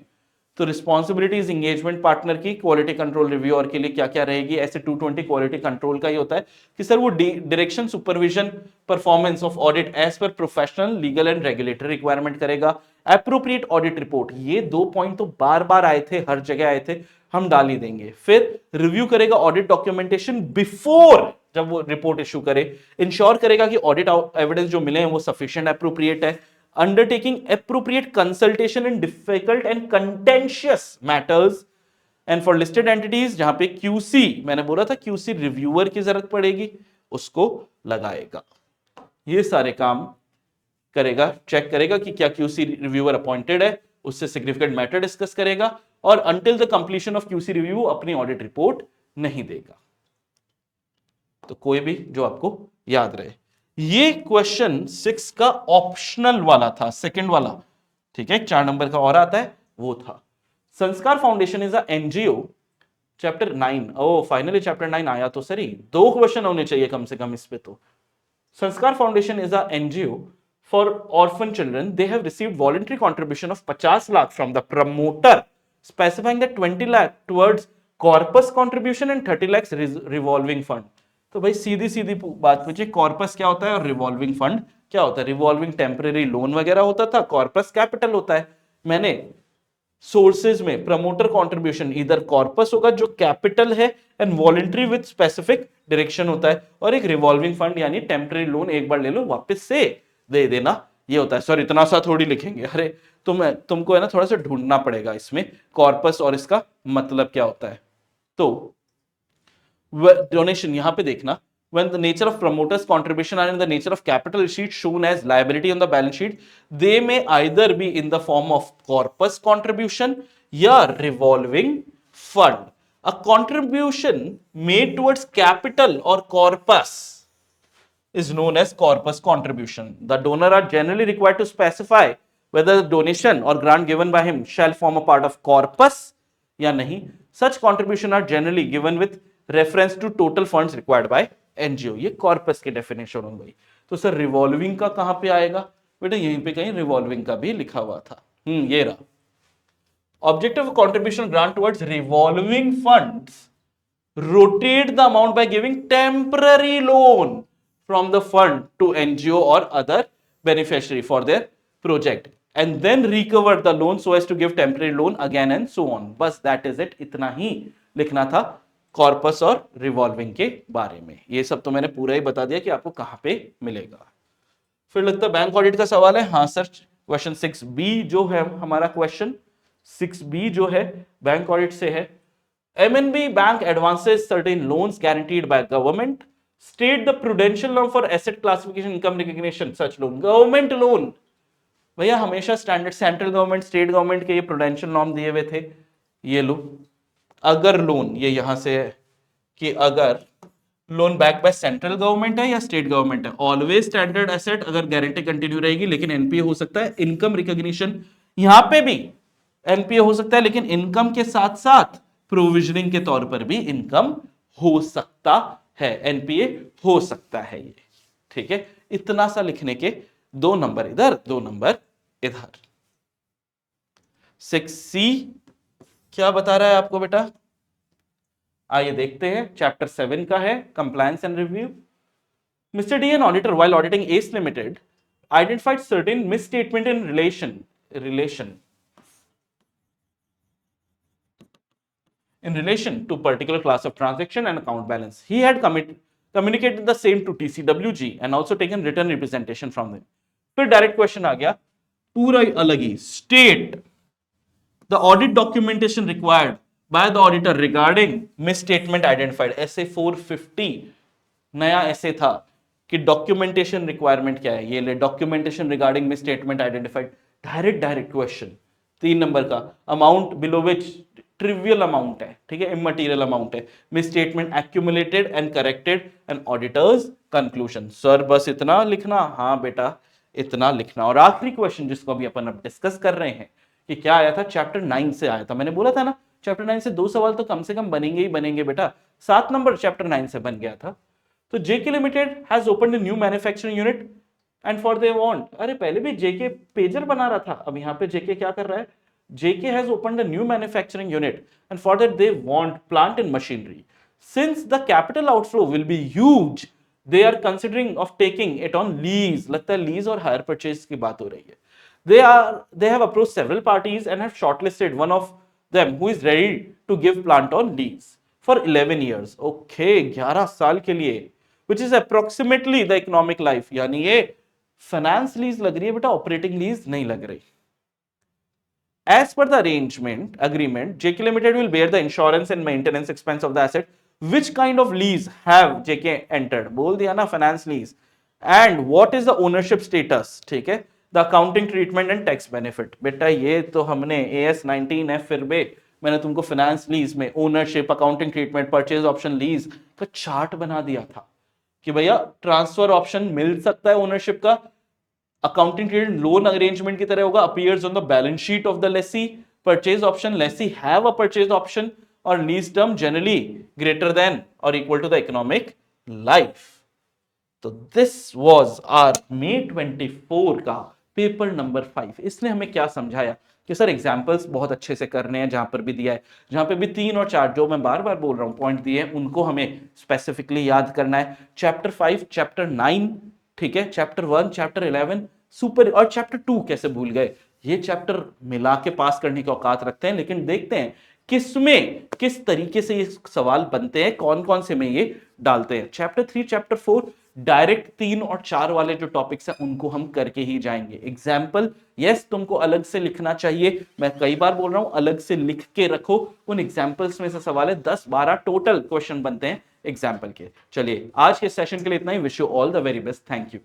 तो रिस्पॉन्सिबिलिटीज इंगेजमेंट पार्टनर की क्वालिटी कंट्रोल रिव्यू और के लिए क्या क्या रहेगी, ऐसे 220 क्वालिटी कंट्रोल का ही होता है कि सर वो direction, supervision, performance of audit as per professional, legal and regulatory requirement करेगा। एप्रोप्रिएट ऑडिट रिपोर्ट, ये 2 पॉइंट तो बार बार आए थे, हर जगह आए थे, हम डाल ही देंगे। फिर रिव्यू करेगा ऑडिट डॉक्यूमेंटेशन बिफोर, जब वो रिपोर्ट इश्यू करे, इंश्योर करेगा कि ऑडिट एविडेंस जो मिले हैं वो सफिशिएंट, एप्रोप्रिएट है। Undertaking appropriate consultation in difficult and contentious matters, and for listed entities जहां पे QC, मैंने बोला था QC रिव्यूअर की जरूरत पड़ेगी, उसको लगाएगा। ये सारे काम करेगा, चेक करेगा कि क्या QC रिव्यूअर अपॉइंटेड है, उससे सिग्निफिकेंट मैटर डिस्कस करेगा, और until the completion of QC review अपनी ऑडिट रिपोर्ट नहीं देगा। तो कोई भी जो आपको याद रहे। ये क्वेश्चन 6 का ऑप्शनल वाला था, सेकंड वाला, ठीक है। 4 नंबर का और आता है, वो था Sanskar Foundation is a NGO, chapter 9। Oh finally chapter 9 आया, तो सही 2 क्वेश्चन होने चाहिए कम से कम इस पे। तो संस्कार Foundation is a NGO for orphan children, they have received voluntary contribution of 50 lakh from the promoter, specifying that 20 lakh towards corpus contribution and 30 lakh revolving fund. तो भाई सीधी सीधी बात पूछे, कॉर्पस क्या होता है और रिवॉल्विंग फंड क्या होता है। रिवॉल्विंग टेम्परेरी लोन वगैरह होता था, कॉर्पस कैपिटल होता है। मैंने सोर्सेज में प्रमोटर कंट्रीब्यूशन इधर कॉर्पस होगा जो कैपिटल है, and voluntary with specific direction होता है, और एक रिवॉल्विंग फंड यानी टेम्परेरी लोन, एक बार ले लो वापस से दे देना, ये होता है। सर इतना सा थोड़ी लिखेंगे, अरे तुमको है ना थोड़ा सा ढूंढना पड़ेगा इसमें कॉर्पस और इसका मतलब क्या होता है। तो डोनेशन यहां पे देखना, when the nature of promoters contribution are in the nature of capital receipt shown as liability on the balance sheet, they may either be in the form of corpus contribution या revolving fund. A contribution made towards capital or corpus is known as corpus contribution. The donor are generally required to specify whether the donation or grant given by him shall form a part of corpus या नहीं. Such contribution are generally given with reference to total funds required by NGO. ये corpus की definition हो गई। तो sir revolving का कहां पे आएगा बेटा, यहीं पे कहीं रिवॉल्विंग का भी लिखा हुआ था। ये रहा, objective contribution grant towards revolving funds rotate the amount by giving temporary loan from the fund to NGO और other beneficiary for their project, and then recover the loan so as to give temporary loan again and so on. बस that is it, इतना ही लिखना था corpus और revolving के बारे में। ये सब तो मैंने पूरा ही बता दिया कि आपको कहां पे मिलेगा। फिर लगता है बैंक ऑडिट का सवाल है। हाँ सर, क्वेश्चन 6B जो है हमारा, क्वेश्चन 6B जो है बैंक ऑडिट से है। MNB bank advances certain loans guaranteed by government, state the prudential norm for asset classification income recognition such loan. Government loan भैया हमेशा standard, central government, state government के ये प्रूडेंशियल नॉर्म दिए हुए थे। ये लो, अगर लोन, ये यहां से है कि अगर loan back by central government है या स्टेट गवर्नमेंट है, ऑलवेज स्टैंडर्ड एसेट, अगर गारंटी कंटिन्यू रहेगी, लेकिन एनपीए हो सकता है। इनकम रिकॉग्निशन यहां पे भी एनपीए हो सकता है, लेकिन इनकम के साथ साथ प्रोविजनिंग के तौर पर भी इनकम हो सकता है, एनपीए हो सकता है ये, ठीक है। इतना सा लिखने के 2 नंबर इधर, 2 नंबर इधर। 6C क्या बता रहा है आपको बेटा, आइए देखते हैं। चैप्टर 7 का है compliance and review. Mister D an auditor while auditing S limited identified certain misstatement in relation to particular class of transaction and account balance. He had communicated the same to TCWG and also taken written representation from them. फिर direct question आ गया पूरा अलग ही, state the audit documentation required by the auditor regarding misstatement identified. ऐसे 450 नया ऐसे था कि डॉक्यूमेंटेशन रिक्वायरमेंट क्या है, ये ले documentation regarding misstatement identified. Direct question 3 number का, amount below which trivial amount है, ठीक है, इमटेरियल अमाउंट है, misstatement accumulated and corrected and auditors conclusion. Sir बस इतना लिखना? हाँ बेटा इतना लिखना। और आखिरी क्वेश्चन जिसको अभी अपन अब डिस्कस कर रहे हैं कि क्या आया था, चैप्टर 9 से आया था। मैंने बोला था ना चैप्टर 9 से 2 सवाल तो कम से कम बनेंगे ही बनेंगे बेटा। 7 नंबर चैप्टर 9 से बन गया था। तो JK limited has opened a new manufacturing unit and for they want, अरे पहले भी जेके पेजर बना रहा था, अब यहाँ पे जेके क्या कर रहा है, JK has opened a new manufacturing unit and for that they want plant and machinery. Since the capital outflow will be huge, they are considering of taking it on lease. लगता है lease और hire purchase की बात हो रही है। They have approached several parties and have shortlisted one of them who is ready to give plant on lease for 11 years. Okay, 11 साल के लिए, which is approximately the economic life। यानी ये finance lease लग रही है बेटा, operating lease नहीं लग रही। As per the agreement, JK Limited will bear the insurance and maintenance expense of the asset. Which kind of lease have JK entered? बोल दिया ना, finance lease. And what is the ownership status? ठीक है, the accounting treatment and tax benefit. बेटा ये तो हमने AS 19F फिर भी मैंने तुमको finance lease में ownership, accounting treatment, purchase option lease का चार्ट बना दिया था कि भैया ट्रांसफर ऑप्शन मिल सकता है ओनरशिप का, अकाउंटिंग ट्रेड लोन अरेंजमेंट की तरह होगा, appears on the balance sheet of the lessee, purchase option, lessee have a purchase option और lease term generally greater than और equal to the economic life. तो this was our May 24 का paper number 5। इसने हमें क्या समझाया कि sir examples बहुत अच्छे से करने हैं, जहां पर भी दिया है, जहां पे भी 3 और 4 जो मैं बार बार बोल रहा हूं पॉइंट दिए हैं उनको हमें स्पेसिफिकली याद करना है। चैप्टर 5, चैप्टर 9, ठीक है, चैप्टर 1, चैप्टर 11 सुपर, और चैप्टर 2 कैसे भूल गए, ये चैप्टर मिला के पास करने की औकात रखते हैं। लेकिन देखते हैं किसमें किस तरीके से ये सवाल बनते हैं, कौन कौन से में ये डालते हैं। चैप्टर 3, चैप्टर 4 डायरेक्ट 3 और 4 वाले जो टॉपिक्स हैं उनको हम करके ही जाएंगे। एग्जाम्पल यस तुमको अलग से लिखना चाहिए, मैं कई बार बोल रहा हूं अलग से लिख के रखो, उन एग्जाम्पल्स में से सवाल है 10-12 टोटल क्वेश्चन बनते हैं एग्जाम्पल के। चलिए आज के सेशन के लिए इतना ही। Wish you all the very best, thank you.